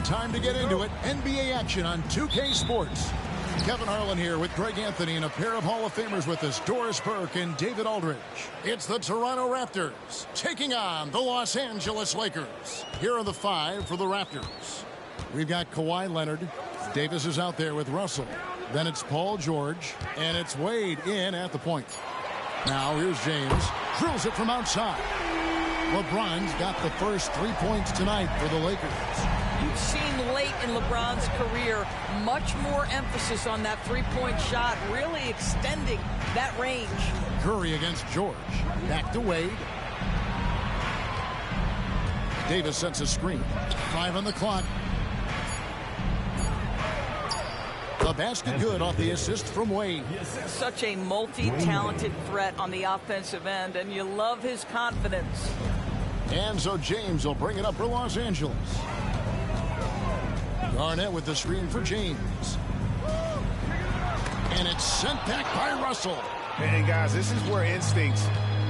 Time to get into it. NBA action on 2K Sports. Kevin Harlan here with Greg Anthony and a pair of Hall of Famers with us, Doris Burke and David Aldridge. It's the Toronto Raptors taking on the Los Angeles Lakers. Here are the five for the Raptors. We've got Kawhi Leonard. Davis is out there with Russell. Then it's Paul George. And it's Wade in at the point. Now here's James. Drills it from outside. LeBron's got the first 3 points tonight for the Lakers. You've seen late in LeBron's career much more emphasis on that three-point shot, really extending that range. Curry against George. Back to Wade. Davis sets a screen. 5 on the clock. The basket good off the assist from Wade. Such a multi-talented threat on the offensive end, and you love his confidence. And so James will bring it up for Los Angeles. Garnett with the screen for James. And it's sent back by Russell. And guys, this is where instincts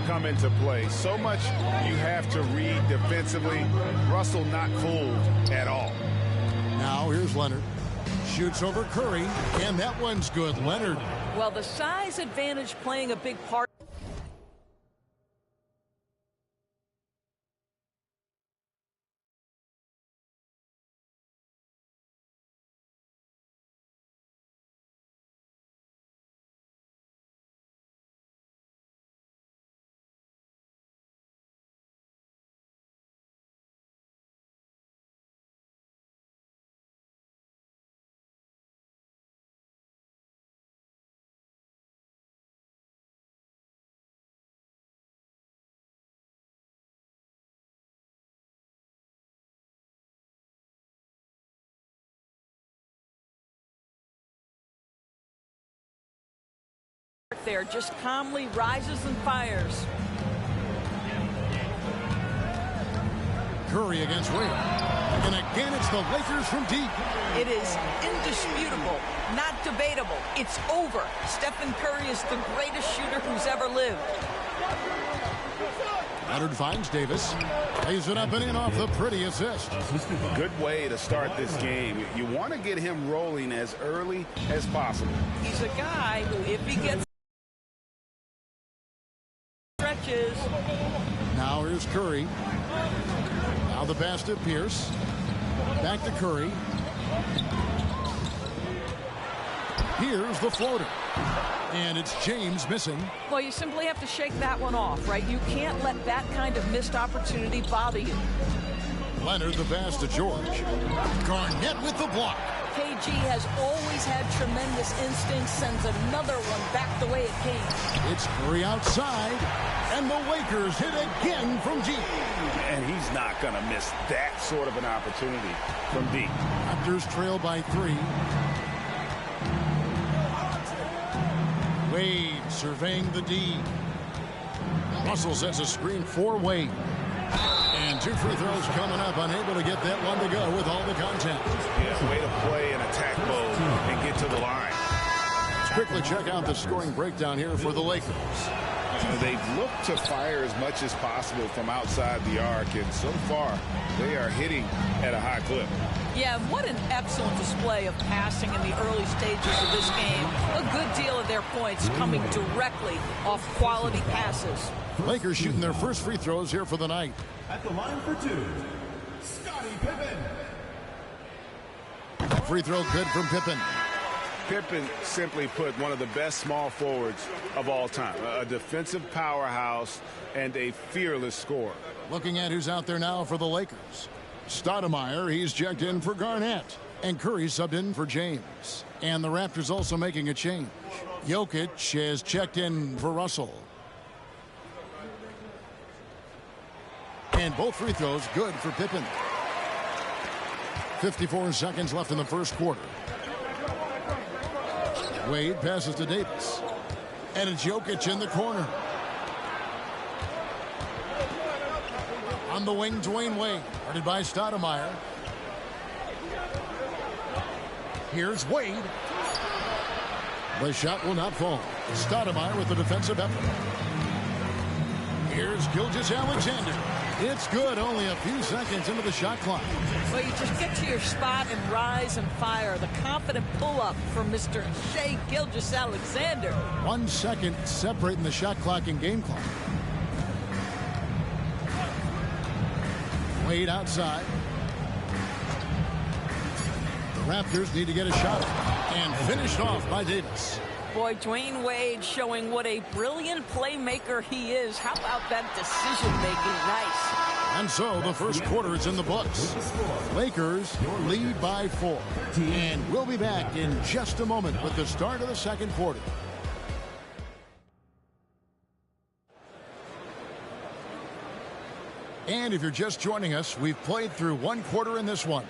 come into play. So much you have to read defensively. Russell not fooled at all. Now here's Leonard. Shoots over Curry, and that one's good. Leonard. Well, the size advantage playing a big part. There just calmly rises and fires. Curry against Wade. And again, it's the Lakers from deep. It is indisputable, not debatable. It's over. Stephen Curry is the greatest shooter who's ever lived. Leonard finds Davis. Lays it up and in off the pretty assist. Good way to start this game. You want to get him rolling as early as possible. He's a guy who, if he gets stretches. Now here's Curry. Now the pass to Pierce. Back to Curry. Here's the floater. And it's James missing. Well, you simply have to shake that one off, right? You can't let that kind of missed opportunity bother you. Leonard the pass to George. Garnett with the block. KG has always had tremendous instincts, sends another one back the way it came. It's Curry outside, and the Lakers hit again from deep. And he's not going to miss that sort of an opportunity from deep. Raptors trail by 3. Wade surveying the D. Russell sets a screen for Wade. And 2 free throws coming up, unable to get that one to go with all the contact. Yeah, way to play in attack mode and get to the line. Let's quickly check out the scoring breakdown here for the Lakers. They've looked to fire as much as possible from outside the arc, and so far they are hitting at a high clip. Yeah, what an excellent display of passing in the early stages of this game. A good deal of their points coming directly off quality passes. Lakers shooting their first free throws here for the night. At the line for 2, Scottie Pippen. Free throw good from Pippen. Pippen, simply put, one of the best small forwards of all time. A defensive powerhouse and a fearless scorer. Looking at who's out there now for the Lakers. Stoudemire, he's checked in for Garnett. And Curry subbed in for James. And the Raptors also making a change. Jokic has checked in for Russell. And both free throws good for Pippen. 54 seconds left in the first quarter. Wade passes to Davis. And it's Jokic in the corner. On the wing, Dwayne Wade. Guarded by Stoudemire. Here's Wade. The shot will not fall. Stoudemire with the defensive effort. Here's Gilgeous-Alexander. It's good, only a few seconds into the shot clock. Well, you just get to your spot and rise and fire. The confident pull-up from Mr. Shai Gilgeous-Alexander. 1 second separating the shot clock and game clock. Wade outside. The Raptors need to get a shot and finished off by Davis. Boy, Dwayne Wade showing what a brilliant playmaker he is. How about that decision-making? Nice. And so the first quarter is in the books. Lakers lead by 4. And we'll be back in just a moment with the start of the second quarter. And if you're just joining us, we've played through 1 quarter in this one.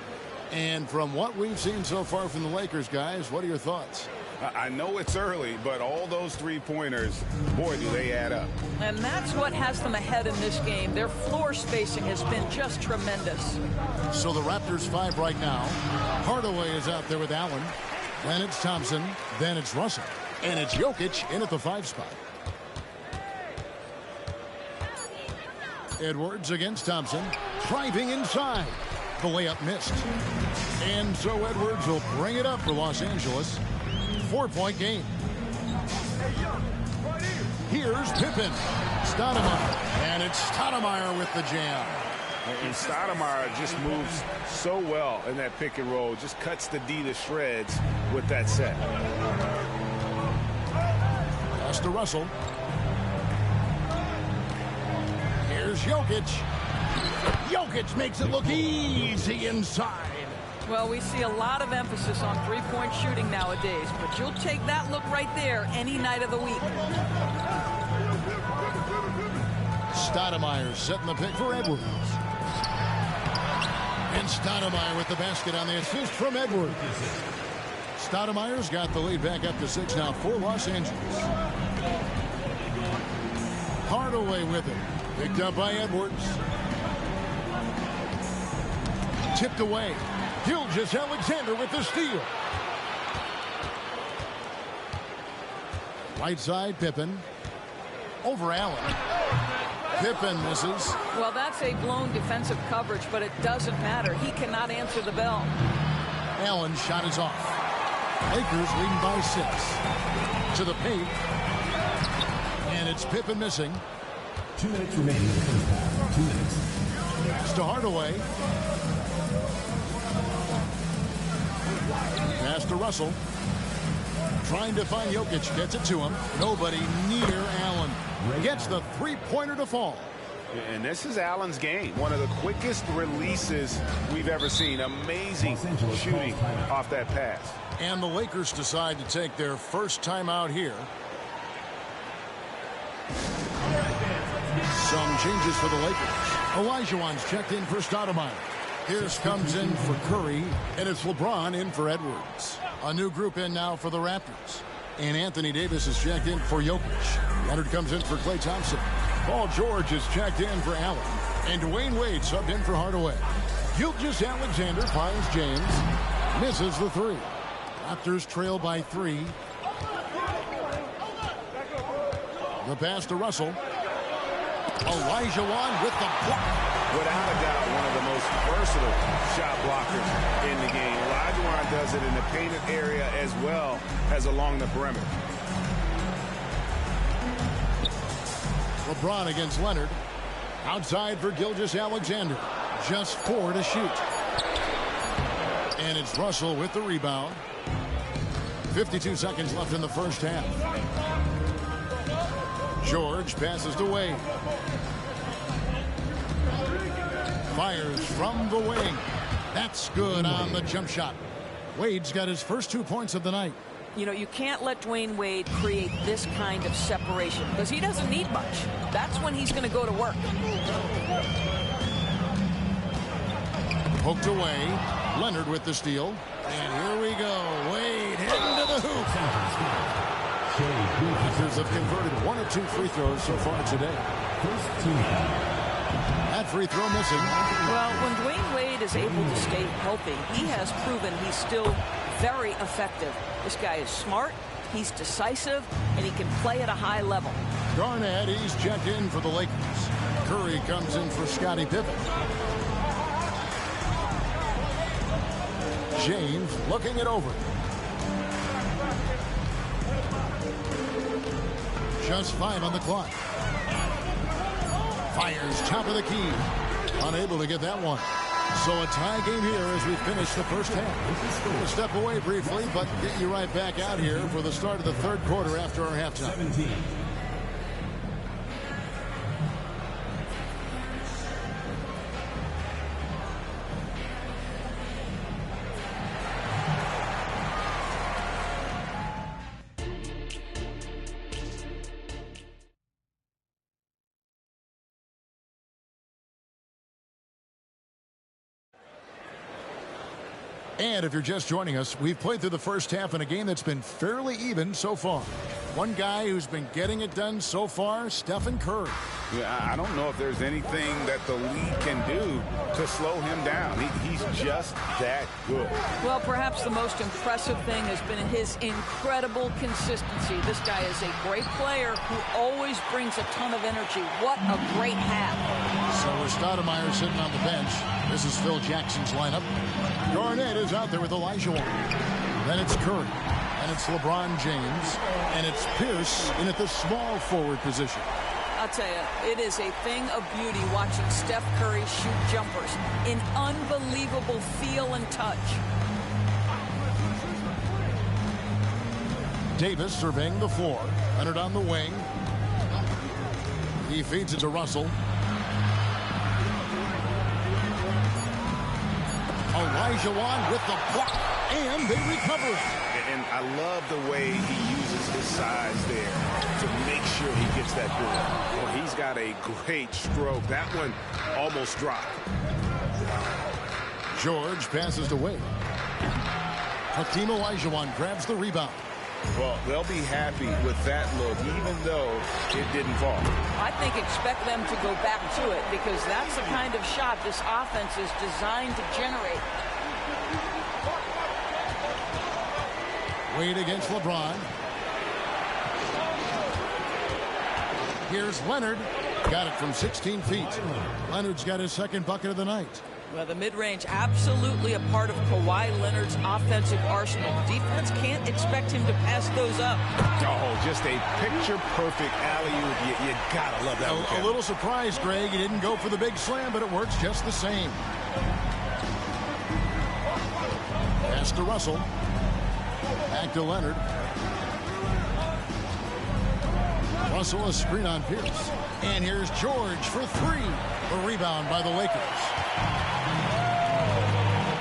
And from what we've seen so far from the Lakers, guys, what are your thoughts? I know it's early, but all those three-pointers, boy, do they add up. And that's what has them ahead in this game. Their floor spacing has been just tremendous. So the Raptors 5 right now. Hardaway is out there with Allen. Then it's Thompson. Then it's Russell. And it's Jokic in at the 5 spot. Edwards against Thompson. Driving inside. The layup missed. And so Edwards will bring it up for Los Angeles. 4-point game. Here's Pippen. Stoudemire. And it's Stoudemire with the jam. And Stoudemire just moves so well in that pick and roll. Just cuts the D to shreds with that set. Pass to Russell. Here's Jokic. Jokic makes it look easy inside. Well, we see a lot of emphasis on three-point shooting nowadays, but you'll take that look right there any night of the week. Stoudemire setting the pick for Edwards. And Stoudemire with the basket on the assist from Edwards. Stoudemire's got the lead back up to 6 now for Los Angeles. Hardaway with it. Picked up by Edwards. Tipped away. Gilgeous-Alexander with the steal. Right side, Pippen. Over Allen. Pippen misses. Well, that's a blown defensive coverage, but it doesn't matter. He cannot answer the bell. Allen's shot is off. Lakers leading by 6. To the paint. And it's Pippen missing. 2 minutes remaining in the first half. 2 minutes. Pass to Hardaway. Pass to Russell. Trying to find Jokic. Gets it to him. Nobody near Allen. Gets the three-pointer to fall. And this is Allen's game. One of the quickest releases we've ever seen. Amazing shooting off that pass. And the Lakers decide to take their first timeout here. Some changes for the Lakers. Olajuwon's checked in for Stoudemire. Pierce comes in for Curry, and it's LeBron in for Edwards. A new group in now for the Raptors. And Anthony Davis is checked in for Jokic. Leonard comes in for Klay Thompson. Paul George is checked in for Allen. And Dwayne Wade subbed in for Hardaway. Gilgeous-Alexander finds James. Misses the 3. Raptors trail by 3. The pass to Russell. Olajuwon with the block. Without a doubt, one of the most versatile shot blockers in the game. Olajuwon does it in the painted area as well as along the perimeter. LeBron against Leonard. Outside for Gilgeous-Alexander. Just 4 to shoot. And it's Russell with the rebound. 52 seconds left in the first half. George passes to Wade. Fires from the wing. That's good on the jump shot. Wade's got his first 2 points of the night. You know, you can't let Dwayne Wade create this kind of separation because he doesn't need much. That's when he's going to go to work. Poked away. Leonard with the steal. And here we go. Wade into the hoop. Lakers have converted 1 of 2 free throws so far today. That free throw missing. Well, when Dwayne Wade is able to stay healthy, he has proven he's still very effective. This guy is smart, he's decisive, and he can play at a high level. Garnett, he's checked in for the Lakers. Curry comes in for Scottie Pippen. James looking it over. Just 5 on the clock. Fires top of the key. Unable to get that one. So a tie game here as we finish the first half. We'll step away briefly, but get you right back out here for the start of the third quarter after our halftime. 17. And if you're just joining us, we've played through the first half in a game that's been fairly even so far. One guy who's been getting it done so far, Stephen Curry. Yeah, I don't know if there's anything that the league can do to slow him down. He's just that good. Well, perhaps the most impressive thing has been his incredible consistency. This guy is a great player who always brings a ton of energy. What a great half. So is Stoudemire sitting on the bench. This is Phil Jackson's lineup. Garnett is out there with Olajuwon. Then it's Curry. And it's LeBron James. And it's Pierce in at the small forward position. I'll tell you, it is a thing of beauty watching Steph Curry shoot jumpers. An unbelievable feel and touch. Davis surveying the floor. Leonard on the wing. He feeds it to Russell. Olajuwon with the block, and they recover it. And I love the way he uses his size there to make sure he gets that ball. Well, he's got a great stroke. That one almost dropped. George passes to Wade. Hakeem Olajuwon grabs the rebound. Well, they'll be happy with that look, even though it didn't fall. I think expect them to go back to it because that's the kind of shot this offense is designed to generate. Wade against LeBron. Here's Leonard. Got it from 16 feet. Leonard's got his second bucket of the night. Well, the mid-range absolutely a part of Kawhi Leonard's offensive arsenal. Defense can't expect him to pass those up. Oh, just a picture-perfect alley-oop. You gotta love that. A little surprised, Greg. He didn't go for the big slam, but it works just the same. Pass to Russell. Back to Leonard. Russell a screen on Pierce. And here's George for three. A rebound by the Lakers.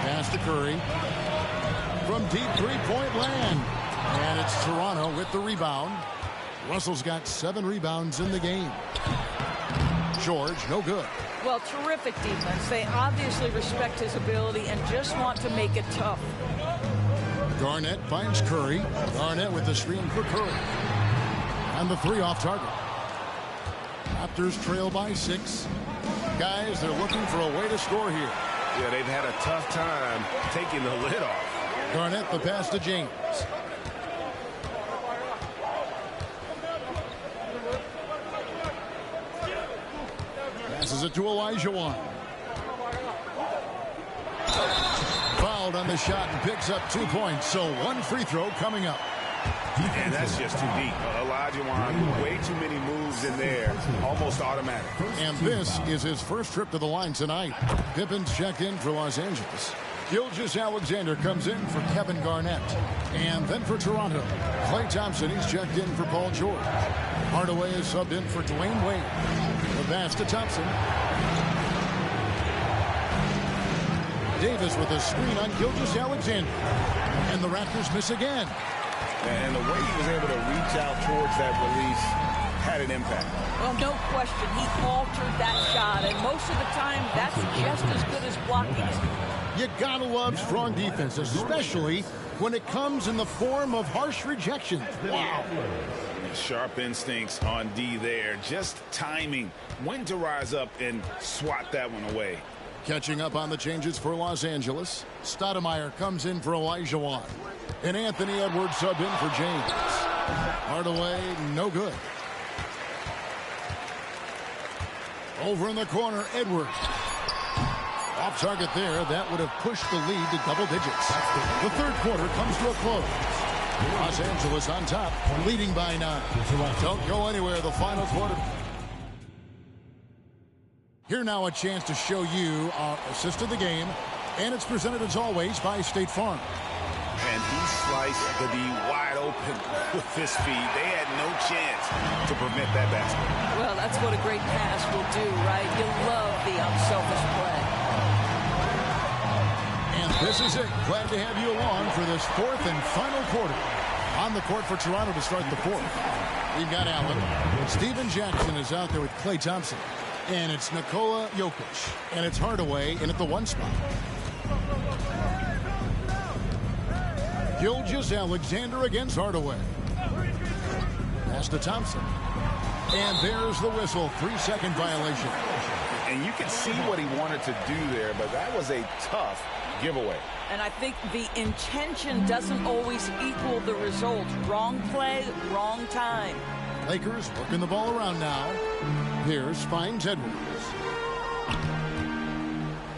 Pass to Curry. From deep three-point land. And it's Toronto with the rebound. Russell's got 7 rebounds in the game. George, no good. Well, terrific defense. They obviously respect his ability and just want to make it tough. Garnett finds Curry. Garnett with the screen for Curry. And the three off target. Raptors trail by 6. Guys, they're looking for a way to score here. Yeah, they've had a tough time taking the lid off. Garnett the pass to James. Passes it to Olajuwon. Fouled on the shot and picks up 2 points. So 1 free throw coming up. And that's just too deep. Olajuwon, way too many moves in there. Almost automatic. And this is his first trip to the line tonight. Pippen's checked in for Los Angeles. Gilgeous-Alexander comes in for Kevin Garnett. And then for Toronto, Klay Thompson, he's checked in for Paul George. Hardaway is subbed in for Dwayne Wade. The pass to Thompson. Davis with a screen on Gilgeous-Alexander. And the Raptors miss again. And the way he was able to reach out towards that release had an impact. Well, no question. He altered that shot, and most of the time, that's just as good as blocking it. You gotta love strong defense, especially when it comes in the form of harsh rejection. Wow. Sharp instincts on D there. Just timing when to rise up and swat that one away. Catching up on the changes for Los Angeles. Stoudemire comes in for Olajuwon. And Anthony Edwards subbed in for James. Hardaway, no good. Over in the corner, Edwards. Off target there. That would have pushed the lead to double digits. The third quarter comes to a close. Los Angeles on top, leading by 9. Don't go anywhere. The final quarter. Here now a chance to show you our assist of the game. And it's presented as always by State Farm. And he sliced the D wide open with his feet. They had no chance to prevent that basket. Well, that's what a great pass will do, right? You love the unselfish play. And this is it. Glad to have you along for this fourth and final quarter. On the court for Toronto to start the fourth. We've got Allen. Stephen Jackson is out there with Klay Thompson. And it's Nikola Jokic. And it's Hardaway in at the 1 spot. Gilgeous-Alexander against Hardaway. Pass to Thompson. And there's the whistle. 3-second violation. And you can see what he wanted to do there, but that was a tough giveaway. And I think the intention doesn't always equal the result. Wrong play, wrong time. Lakers working the ball around now. Pierce finds Edwards.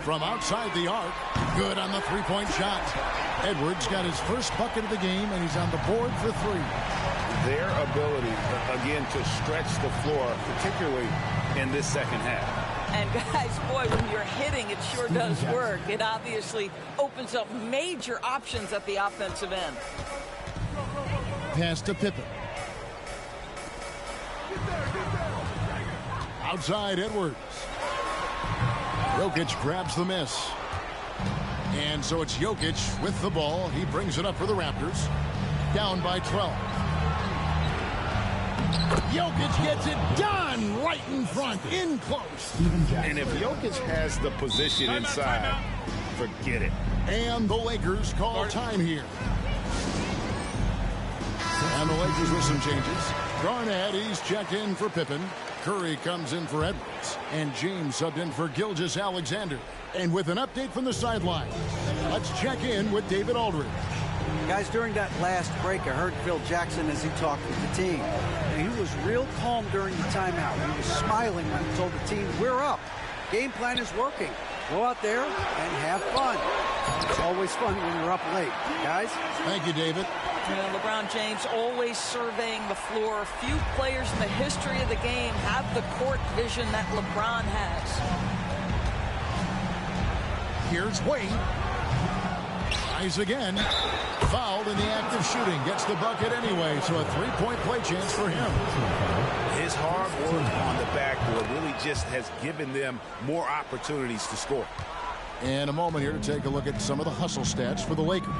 From outside the arc, good on the three-point shot. Edwards got his first bucket of the game, and he's on the board for 3. Their ability, again, to stretch the floor, particularly in this second half. And guys, boy, when you're hitting, it sure does work. It obviously opens up major options at the offensive end. Pass to Pippen. Outside Edwards. Jokic grabs the miss. And so it's Jokic with the ball. He brings it up for the Raptors. Down by 12. Jokic gets it done right in front, in close. And if Jokic has the position inside, forget it. And the Lakers call time here. And the Lakers with some changes. Garnett, he's checked in for Pippen. Curry comes in for Edwards. And James subbed in for Gilgeous-Alexander. And with an update from the sideline, let's check in with David Aldridge. Guys, during that last break, I heard Phil Jackson as he talked with the team. And he was real calm during the timeout. He was smiling when he told the team, we're up. Game plan is working. Go out there and have fun. It's always fun when you're up late. Guys? Thank you, David. LeBron James always surveying the floor. Few players in the history of the game have the court vision that LeBron has. Here's Wade. Tries again. Fouled in the act of shooting. Gets the bucket anyway, so a three-point play chance for him. His hard work on the backboard really just has given them more opportunities to score. And a moment here to take a look at some of the hustle stats for the Lakers.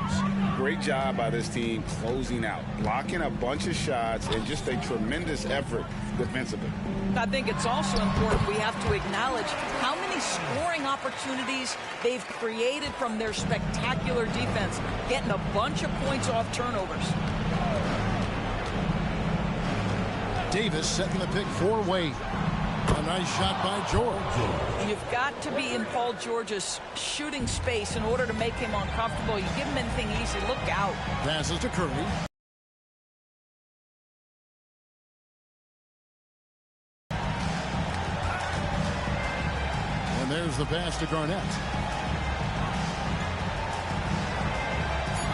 Great job by this team closing out, blocking a bunch of shots, and just a tremendous effort defensively. I think it's also important we have to acknowledge how many scoring opportunities they've created from their spectacular defense, getting a bunch of points off turnovers. Davis setting the pick for Wade. A nice shot by George. You've got to be in Paul George's shooting space in order to make him uncomfortable. You give him anything easy, look out. Passes to Curry. And there's the pass to Garnett.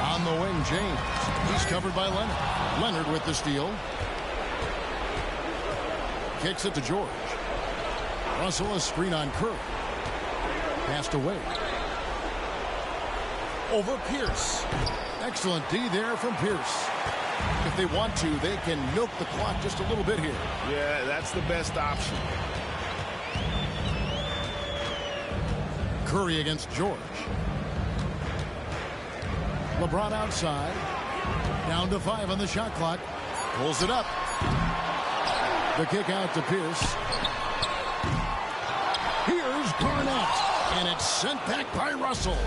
On the wing, James. He's covered by Leonard. Leonard with the steal. Kicks it to George. Russell, a screen on Curry. Passed away. Over Pierce. Excellent D there from Pierce. If they want to, they can milk the clock just a little bit here. Yeah, that's the best option. Curry against George. LeBron outside. Down to 5 on the shot clock. Pulls it up. The kick out to Pierce. Here's Garnett. And it's sent back by Russell.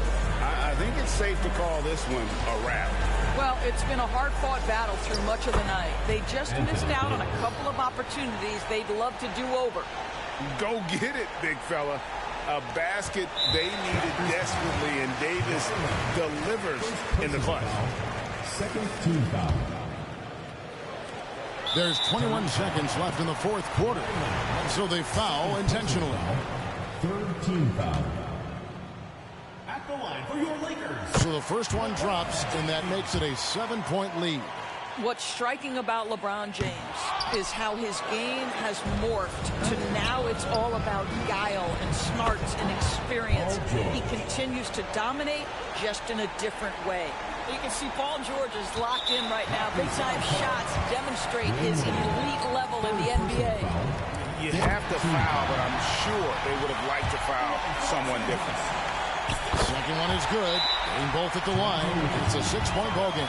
I think it's safe to call this one a wrap. Well, it's been a hard-fought battle through much of the night. They just missed out on a couple of opportunities they'd love to do over. Go get it, big fella. A basket they needed desperately, and Davis delivers in the clutch. Second team foul. There's 21 seconds left in the fourth quarter. So they foul intentionally. Third team foul. At the line for your Lakers. So the first one drops, and that makes it a 7-point lead. What's striking about LeBron James is how his game has morphed to now it's all about guile and smarts and experience. He continues to dominate just in a different way. You can see Paul George is locked in right now. Big-time shots demonstrate his elite level in the NBA. You have to foul, but I'm sure they would have liked to foul someone different. Second one is good. Getting both at the line. It's a 6-point ball game.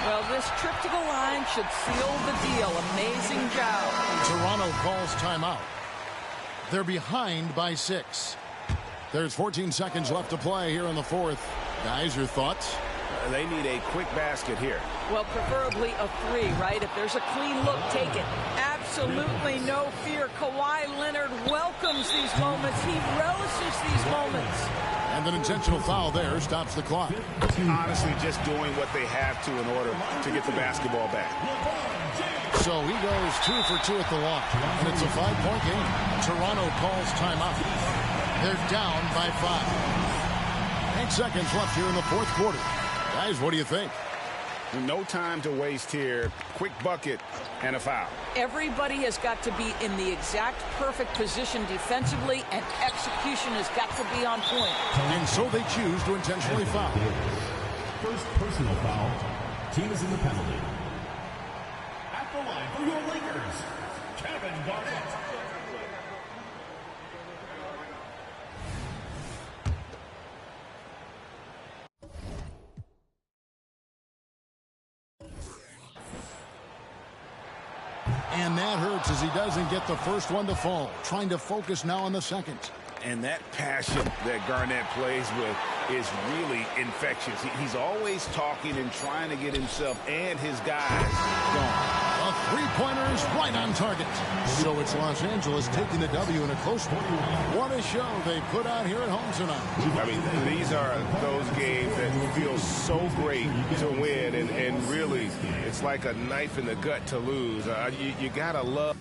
Well, this trip to the line should seal the deal. Amazing job. Toronto calls timeout. They're behind by 6. There's 14 seconds left to play here in the fourth. Guys, your thoughts? They need a quick basket here. Well, preferably a 3, right? If there's a clean look, take it. absolutely no fear. Kawhi Leonard welcomes these moments. He relishes these moments. And an intentional foul there stops the clock. Honestly, just doing what they have to in order to get the basketball back. So he goes 2 for 2 at the line, and it's a 5-point game. Toronto calls timeout. They're down by 5. 8 seconds left here in the fourth quarter. Guys, what do you think? No time to waste here. Quick bucket and a foul. Everybody has got to be in the exact perfect position defensively, and execution has got to be on point. And so they choose to intentionally foul. First personal foul. Team is in the penalty. At the line for your Lakers, Kevin Garnett. And that hurts as he doesn't get the first one to fall. Trying to focus now on the second. And that passion that Garnett plays with is really infectious. He's always talking and trying to get himself and his guys going. A three-pointer is right on target. So it's Los Angeles taking the W in a close one. What a show they put out here at home tonight. I mean, these are those games that feel so great to win, and really, it's like a knife in the gut to lose. You gotta love.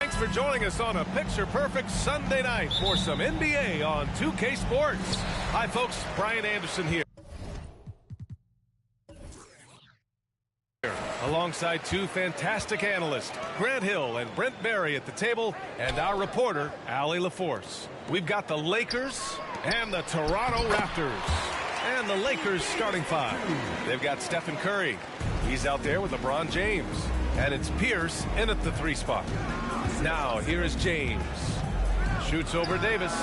Thanks for joining us on a picture-perfect Sunday night for some NBA on 2K Sports. Hi, folks. Brian Anderson here. Alongside two fantastic analysts, Grant Hill and Brent Barry at the table, and our reporter, Allie LaForce. We've got the Lakers and the Toronto Raptors. And the Lakers starting five. They've got Stephen Curry. He's out there with LeBron James. And it's Pierce in at the 3 spot. Now, here is James. Shoots over Davis.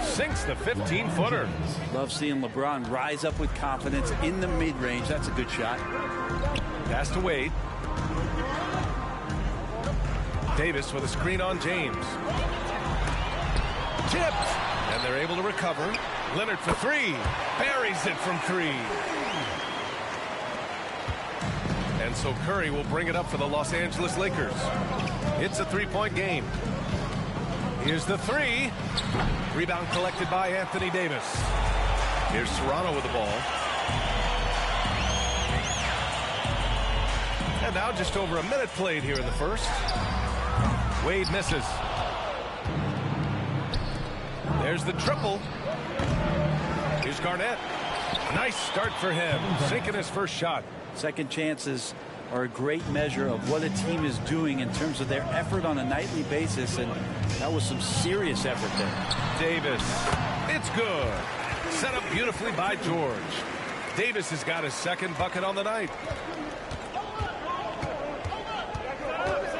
Sinks the 15-footer. Love seeing LeBron rise up with confidence in the mid-range. That's a good shot. Pass to Wade. Davis with a screen on James. Tipped. And they're able to recover. Leonard for 3. Buries it from 3. And so Curry will bring it up for the Los Angeles Lakers. It's a 3-point game. Here's the 3. Rebound collected by Anthony Davis. Here's Toronto with the ball. And now just over a minute played here in the first. Wade misses. There's the triple. Here's Garnett. Nice start for him. Sinking his first shot. Second chances are a great measure of what a team is doing in terms of their effort on a nightly basis, and that was some serious effort there. Davis. It's good. Set up beautifully by George. Davis has got his second bucket on the night.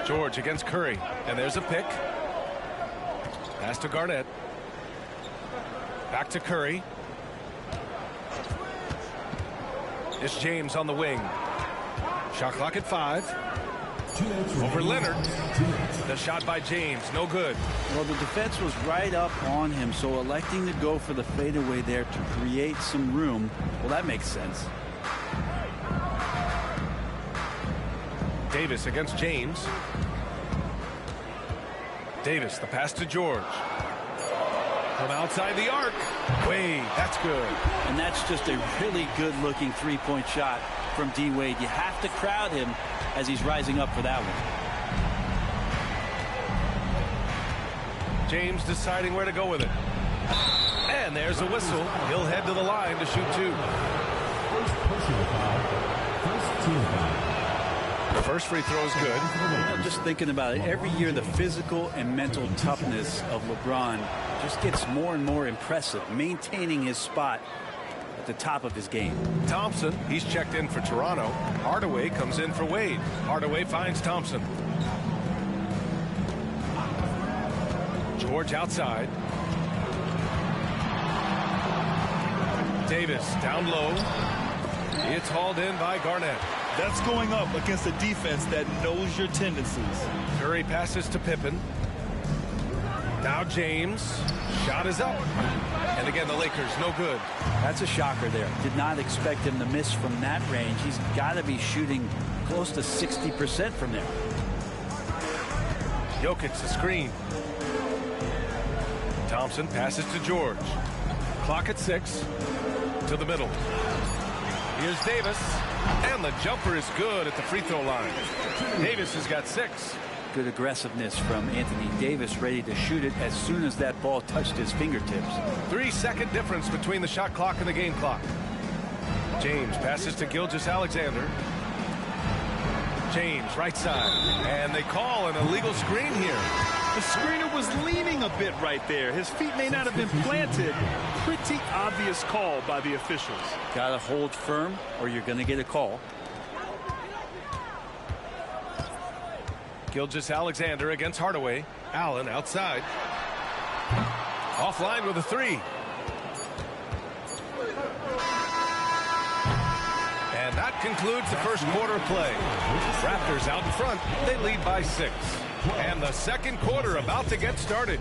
George against Curry. And there's a pick. Pass to Garnett. Back to Curry. It's James on the wing. Shot clock at 5. Over Leonard. The shot by James. No good. Well, the defense was right up on him, so electing to go for the fadeaway there to create some room, well, that makes sense. Davis against James. Davis, the pass to George. From outside the arc. Wade, that's good. And that's just a really good-looking three-point shot from D. Wade. You have to crowd him as he's rising up for that one. James deciding where to go with it. And there's a whistle. He'll head to the line to shoot 2. First personal foul. First team foul. The first free throw is good. I'm just thinking about it. Every year, the physical and mental toughness of LeBron just gets more and more impressive, maintaining his spot at the top of his game. Thompson, he's checked in for Toronto. Hardaway comes in for Wade. Hardaway finds Thompson. George outside. Davis down low. It's hauled in by Garnett. That's going up against a defense that knows your tendencies. Curry passes to Pippen. Now James. Shot is up. And again, the Lakers, no good. That's a shocker there. Did not expect him to miss from that range. He's got to be shooting close to 60% from there. Jokic the screen. Thompson passes to George. Clock at 6. To the middle. Here's Davis. And the jumper is good at the free throw line. Davis has got 6. Good aggressiveness from Anthony Davis, ready to shoot it as soon as that ball touched his fingertips. 3-second difference between the shot clock and the game clock. James passes to Gilgeous-Alexander. James right side. And they call an illegal screen here. The screener was leaning a bit right there. His feet may not have been planted. Pretty obvious call by the officials. Got to hold firm or you're going to get a call. Gilgeous-Alexander against Hardaway. Allen outside. Offline with a 3. And that concludes the first quarter of play. Raptors out in front. They lead by 6. And the second quarter about to get started.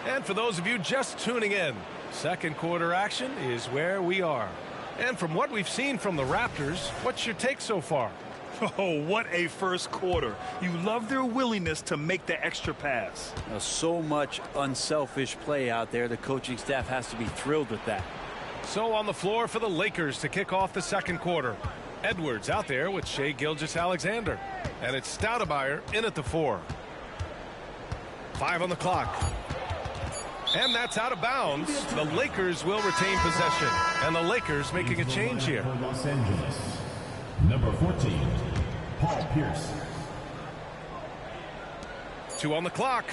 And for those of you just tuning in, second quarter action is where we are. And from what we've seen from the Raptors, what's your take so far? Oh, what a first quarter. You love their willingness to make the extra pass. So much unselfish play out there. The coaching staff has to be thrilled with that. So on the floor for the Lakers to kick off the second quarter. Edwards out there with Shai Gilgeous-Alexander. And it's Stoudemire in at the 4. 5 on the clock. And that's out of bounds. The Lakers will retain possession. And the Lakers making a change here. Los Angeles, number 14, Paul Pierce. 2 on the clock.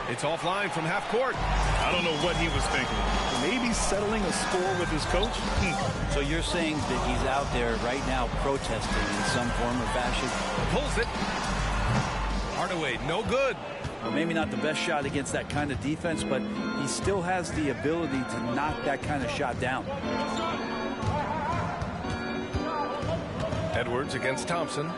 It's offline from half court. I don't know what he was thinking. Maybe settling a score with his coach? So you're saying that he's out there right now protesting in some form or fashion? Pulls it. Hardaway, no good. Well, maybe not the best shot against that kind of defense, but he still has the ability to knock that kind of shot down. Edwards against Thompson.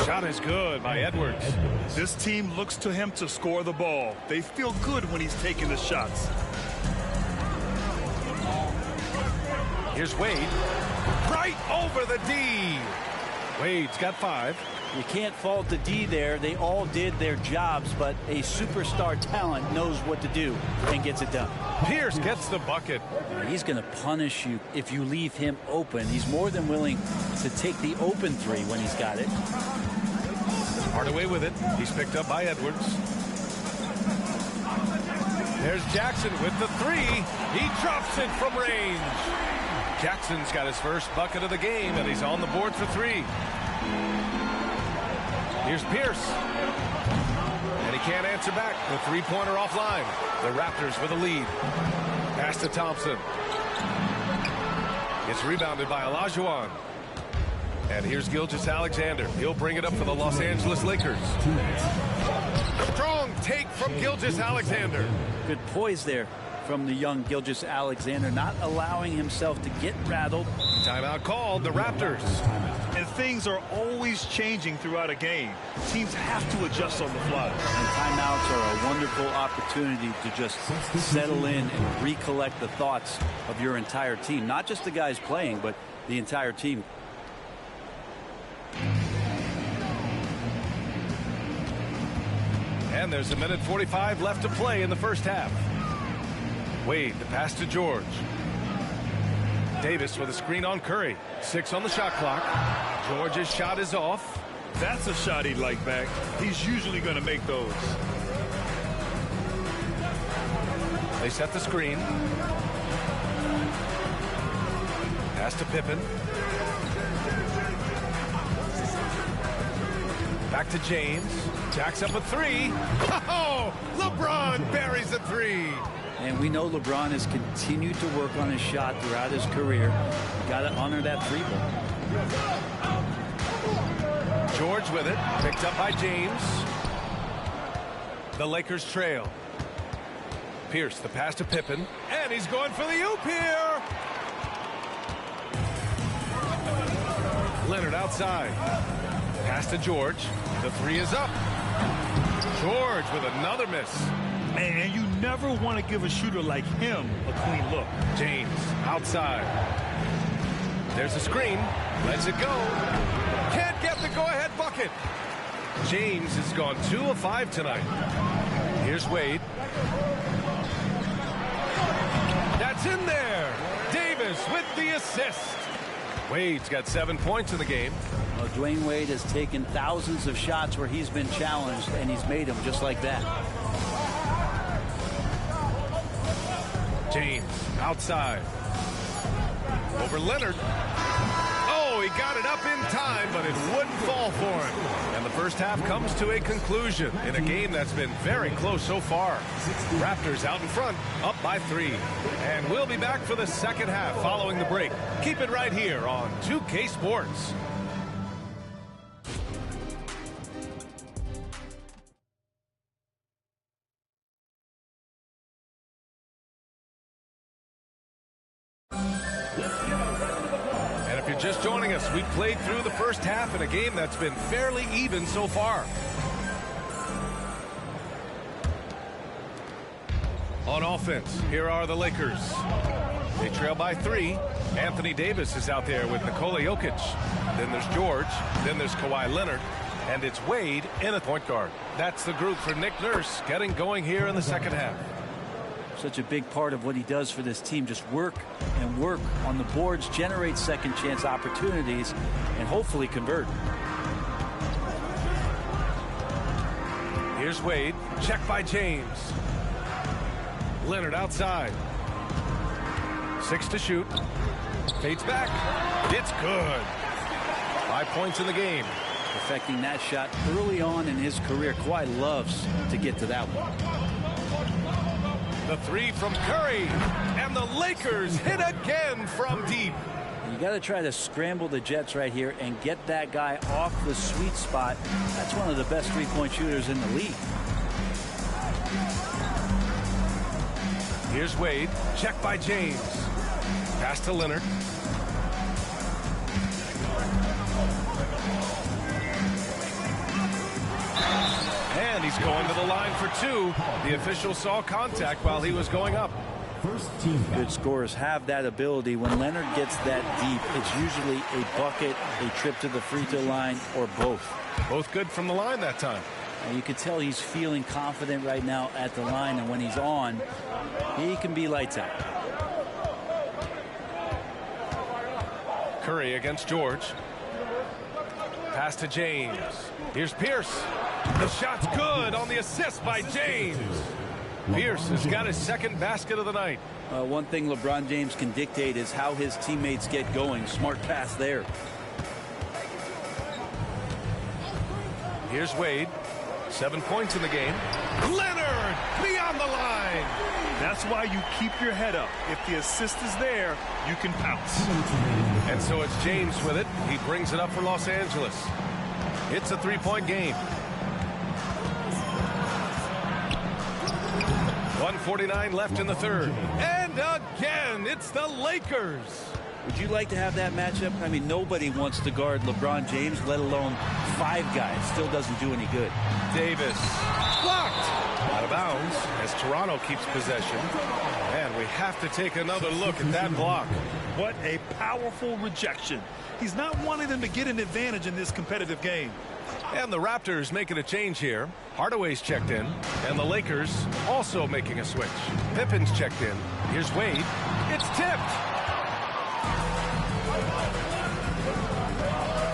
Shot is good by Edwards. This team looks to him to score the ball. They feel good when he's taking the shots. Here's Wade. Right over the D. Wade's got 5. You can't fault the D there. They all did their jobs, but a superstar talent knows what to do and gets it done. Pierce gets the bucket. He's going to punish you if you leave him open. He's more than willing to take the open 3 when he's got it. Hardaway with it. He's picked up by Edwards. There's Jackson with the 3. He drops it from range. Jackson's got his first bucket of the game, and he's on the board for 3. Here's Pierce. And he can't answer back. The three-pointer offline. The Raptors with a lead. Pass to Thompson. It's rebounded by Olajuwon. And here's Gilgeous-Alexander. He'll bring it up for the Los Angeles Lakers. Strong take from Gilgeous-Alexander. Good poise there from the young Gilgeous-Alexander, not allowing himself to get rattled. Timeout called, the Raptors. And things are always changing throughout a game. Teams have to adjust on the fly. And timeouts are a wonderful opportunity to just settle in and recollect the thoughts of your entire team. Not just the guys playing, but the entire team. And there's a minute 45 left to play in the first half. Wade, the pass to George. Davis with a screen on Curry. 6 on the shot clock. George's shot is off. That's a shot he'd like back. He's usually going to make those. They set the screen. Pass to Pippen. Back to James. Jacks up a three. Oh, LeBron buries a three. And we know LeBron has continued to work on his shot throughout his career. Got to honor that three ball. George with it. Picked up by James. The Lakers trail. Pierce, the pass to Pippen. And he's going for the oop here. Leonard outside. Pass to George. The three is up. George with another miss. Man, you never want to give a shooter like him a clean look. James outside. There's a screen. Lets it go. Can't get the go-ahead bucket. James has gone 2 of 5 tonight. Here's Wade. That's in there. Davis with the assist. Wade's got 7 points in the game. Well, Dwayne Wade has taken thousands of shots where he's been challenged, and he's made them just like that. James outside. Over Leonard. Oh, he got it up in time, but it wouldn't fall for him. And the first half comes to a conclusion in a game that's been very close so far. Raptors out in front, up by 3. And we'll be back for the second half following the break. Keep it right here on 2K Sports. Just joining us, we played through the first half in a game that's been fairly even so far. On offense, here are the Lakers. They trail by 3. Anthony Davis is out there with Nikola Jokic. Then there's George. Then there's Kawhi Leonard. And it's Wade in a point guard. That's the group for Nick Nurse getting going here in the second half. Such a big part of what he does for this team. Just work and work on the boards, generate second chance opportunities, and hopefully convert. Here's Wade. Check by James. Leonard outside. 6 to shoot. Fades back. It's good. 5 points in the game. Perfecting that shot early on in his career. Kawhi loves to get to that one. The 3 from Curry, and the Lakers hit again from deep. You got to try to scramble the Jets right here and get that guy off the sweet spot. That's one of the best three-point shooters in the league. Here's Wade. Check by James. Pass to Leonard. And he's going to the line for 2. The official saw contact while he was going up. Good scorers have that ability. When Leonard gets that deep, it's usually a bucket, a trip to the free throw line, or both. Both good from the line that time. And you can tell he's feeling confident right now at the line, and when he's on, he can be lights out. Curry against George. Pass to James. Here's Pierce. The shot's good on the assist by James. Pierce has got his second basket of the night. One thing LeBron James can dictate is how his teammates get going. Smart pass there. Here's Wade. 7 points in the game. Leonard beyond the line. That's why you keep your head up. If the assist is there, you can pounce. And so it's James with it. He brings it up for Los Angeles. It's a 3-point game. 1:49 left in the third. And again, it's the Lakers. Would you like to have that matchup? I mean, nobody wants to guard LeBron James, let alone 5 guys. Still doesn't do any good. Davis blocked. Out of bounds as Toronto keeps possession. And we have to take another look at that block. What a powerful rejection. He's not wanting them to get an advantage in this competitive game. And the Raptors making a change here. Hardaway's checked in. And the Lakers also making a switch. Pippen's checked in. Here's Wade. It's tipped.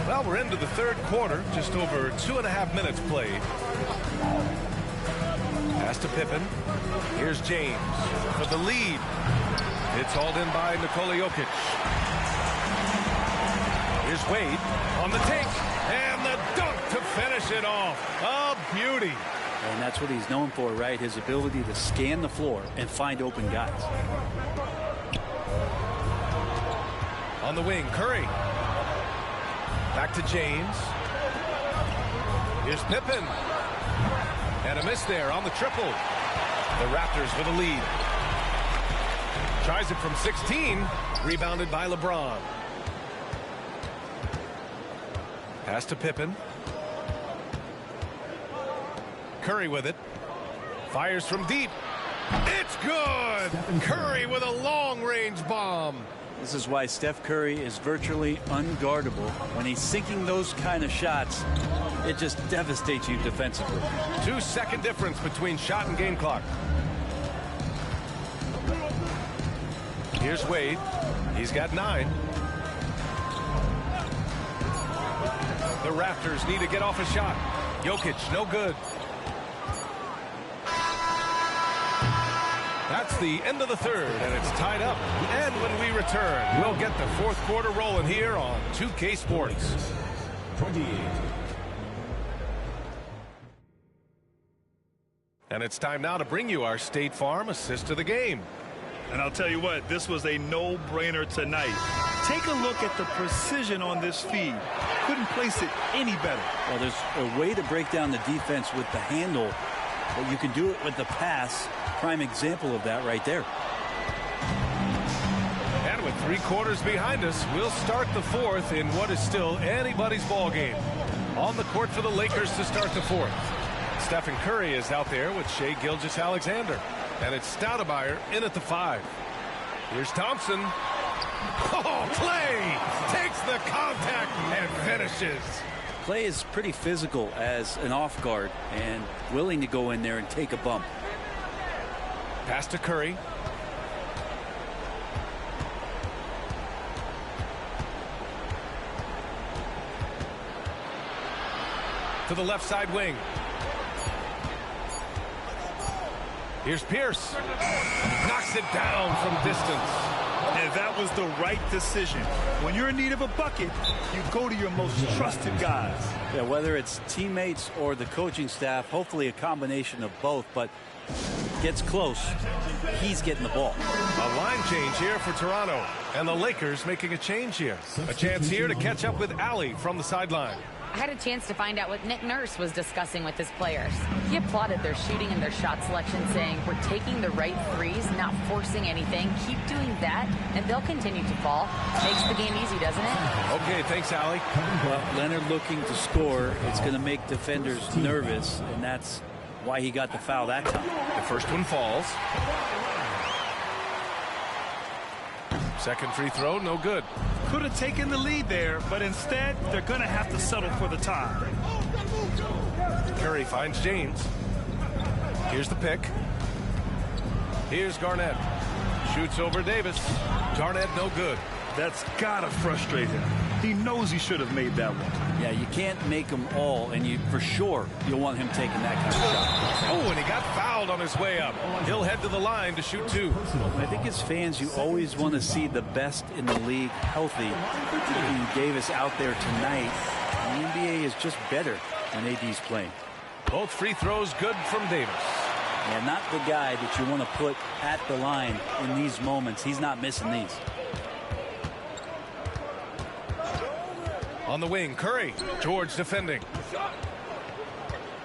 Well, we're into the third quarter. Just over 2.5 minutes played. Pass to Pippen. Here's James for the lead. It's hauled in by Nikola Jokic. Here's Wade on the take. And the dunk to finish it off. A beauty. And that's what he's known for, right? His ability to scan the floor and find open guys. On the wing, Curry. Back to James. Here's Pippen. And a miss there on the triple. The Raptors with a lead. Tries it from 16. Rebounded by LeBron. Pass to Pippen. Curry with it. Fires from deep. It's good! Curry with a long-range bomb. This is why Steph Curry is virtually unguardable. When he's sinking those kind of shots, it just devastates you defensively. 2-second difference between shot and game clock. Here's Wade. He's got 9. The Raptors need to get off a shot. Jokic, no good. That's the end of the third, and it's tied up. And when we return, we'll get the fourth quarter rolling here on 2K Sports. 28. And it's time now to bring you our State Farm assist of the game. And I'll tell you what, this was a no-brainer tonight. Take a look at the precision on this feed. Couldn't place it any better. Well, there's a way to break down the defense with the handle, but you can do it with the pass. Prime example of that right there. And with 3 quarters behind us, we'll start the fourth in what is still anybody's ball game. On the court for the Lakers to start the fourth. Stephen Curry is out there with Shai Gilgeous-Alexander. And it's Stoudemire in at the 5. Here's Thompson. Oh, Clay takes the contact and finishes. Clay is pretty physical as an off guard and willing to go in there and take a bump. Pass to Curry. To the left side wing. Here's Pierce. Knocks it down from distance. And that was the right decision. When you're in need of a bucket, you go to your most trusted guys. Yeah, whether it's teammates or the coaching staff, hopefully a combination of both, but gets close, he's getting the ball. A line change here for Toronto, and the Lakers making a change here. A chance here to catch up with Allie from the sideline. I had a chance to find out what Nick Nurse was discussing with his players. He applauded their shooting and their shot selection, saying, "We're taking the right threes, not forcing anything. Keep doing that, and they'll continue to fall." Makes the game easy, doesn't it? Okay, thanks, Allie. Well, Leonard looking to score, it's going to make defenders nervous, and that's why he got the foul that time. The first one falls. Second free throw, no good. Could have taken the lead there, but instead, they're going to have to settle for the tie. Curry finds James. Here's the pick. Here's Garnett. Shoots over Davis. Garnett, no good. That's got to frustrate him. He knows he should have made that one. Yeah, you can't make them all, and for sure you'll want him taking that kind of shot. Oh, and he got fouled on his way up. He'll head to the line to shoot 2. I think as fans, you always want to see the best in the league healthy. Keeping Davis out there tonight, the NBA is just better when AD's playing. Both free throws good from Davis. Yeah, not the guy that you want to put at the line in these moments. He's not missing these. On the wing, Curry. George defending.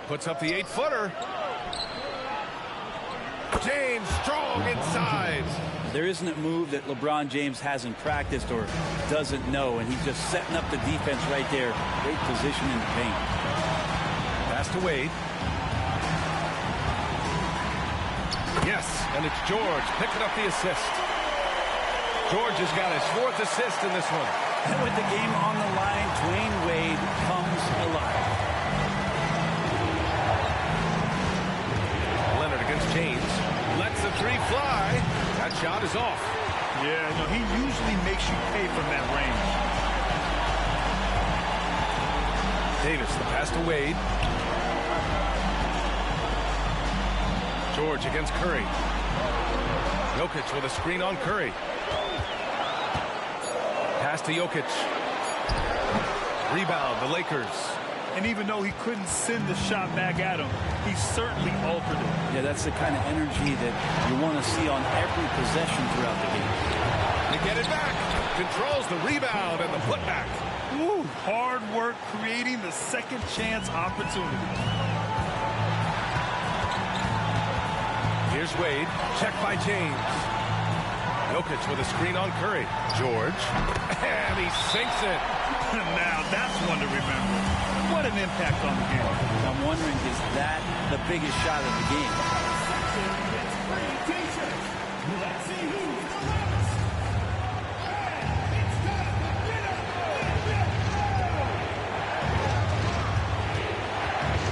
Puts up the 8-footer. James strong inside. There isn't a move that LeBron James hasn't practiced or doesn't know, and he's just setting up the defense right there. Great position in the paint. Pass to Wade. Yes, and it's George picking up the assist. George has got his 4th assist in this one. And with the game on the line, Dwayne Wade comes alive. Leonard against James. Lets the 3 fly. That shot is off. Yeah, no, he usually makes you pay from that range. Davis, the pass to Wade. George against Curry. Jokic with a screen on Curry. Pass to Jokic. Rebound, the Lakers. And even though he couldn't send the shot back at him, he certainly altered it. Yeah, that's the kind of energy that you want to see on every possession throughout the game. They get it back. Controls the rebound and the putback. Woo, hard work creating the second chance opportunity. Here's Wade. Check by James. Jokic with a screen on Curry. George. And he sinks it. Now, that's one to remember. What an impact on the game. I'm wondering, is that the biggest shot of the game?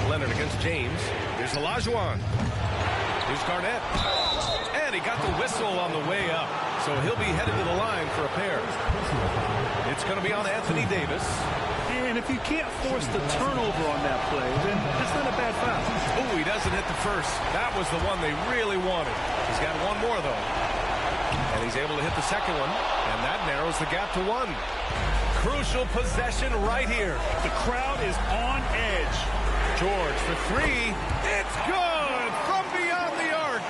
Leonard against James. Here's Olajuwon. Here's Garnett. And he got the whistle on the way up. So he'll be headed to the line for a pair. It's going to be on Anthony Davis. And if you can't force the turnover on that play, then it's not a bad foul. Oh, he doesn't hit the first. That was the one they really wanted. He's got one more, though. And he's able to hit the second one. And that narrows the gap to one. Crucial possession right here. The crowd is on edge. George for three. It's good from beyond the arc.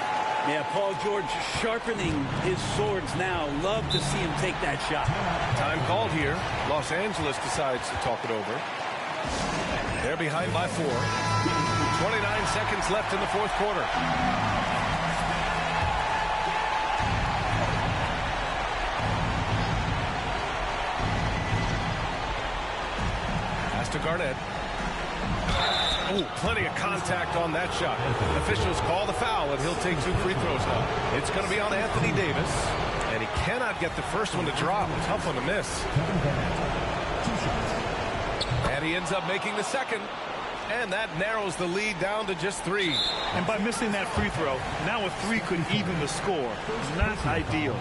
Yeah, Paul George sharpening his swords now. Love to see him take that shot. Time called here. Los Angeles decides to talk it over. They're behind by 4. 29 seconds left in the fourth quarter. Pass to Garnett. Oh, plenty of contact on that shot. Officials call the foul, and he'll take 2 free throws now. It's going to be on Anthony Davis, and he cannot get the first one to drop. Tough one to miss. And he ends up making the second, and that narrows the lead down to just 3. And by missing that free throw, now a 3 could even the score. Not ideal.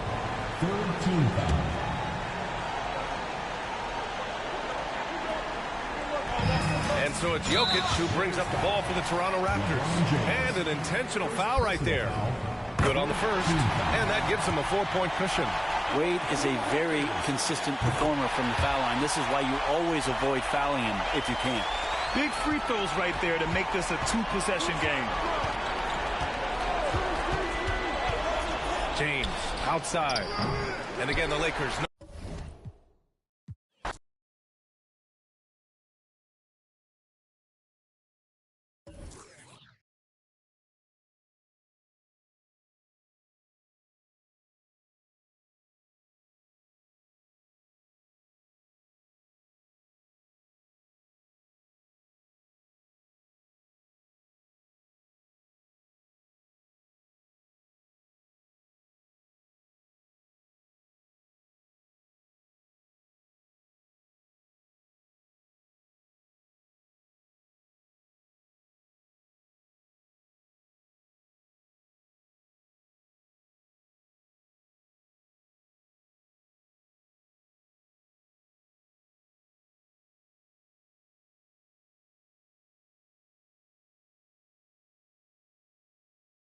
And so it's Jokic who brings up the ball for the Toronto Raptors. And an intentional foul right there. Good on the first. And that gives him a 4-point cushion. Wade is a very consistent performer from the foul line. This is why you always avoid fouling him if you can. Big free throws right there to make this a 2-possession game. James outside. And again, the Lakers.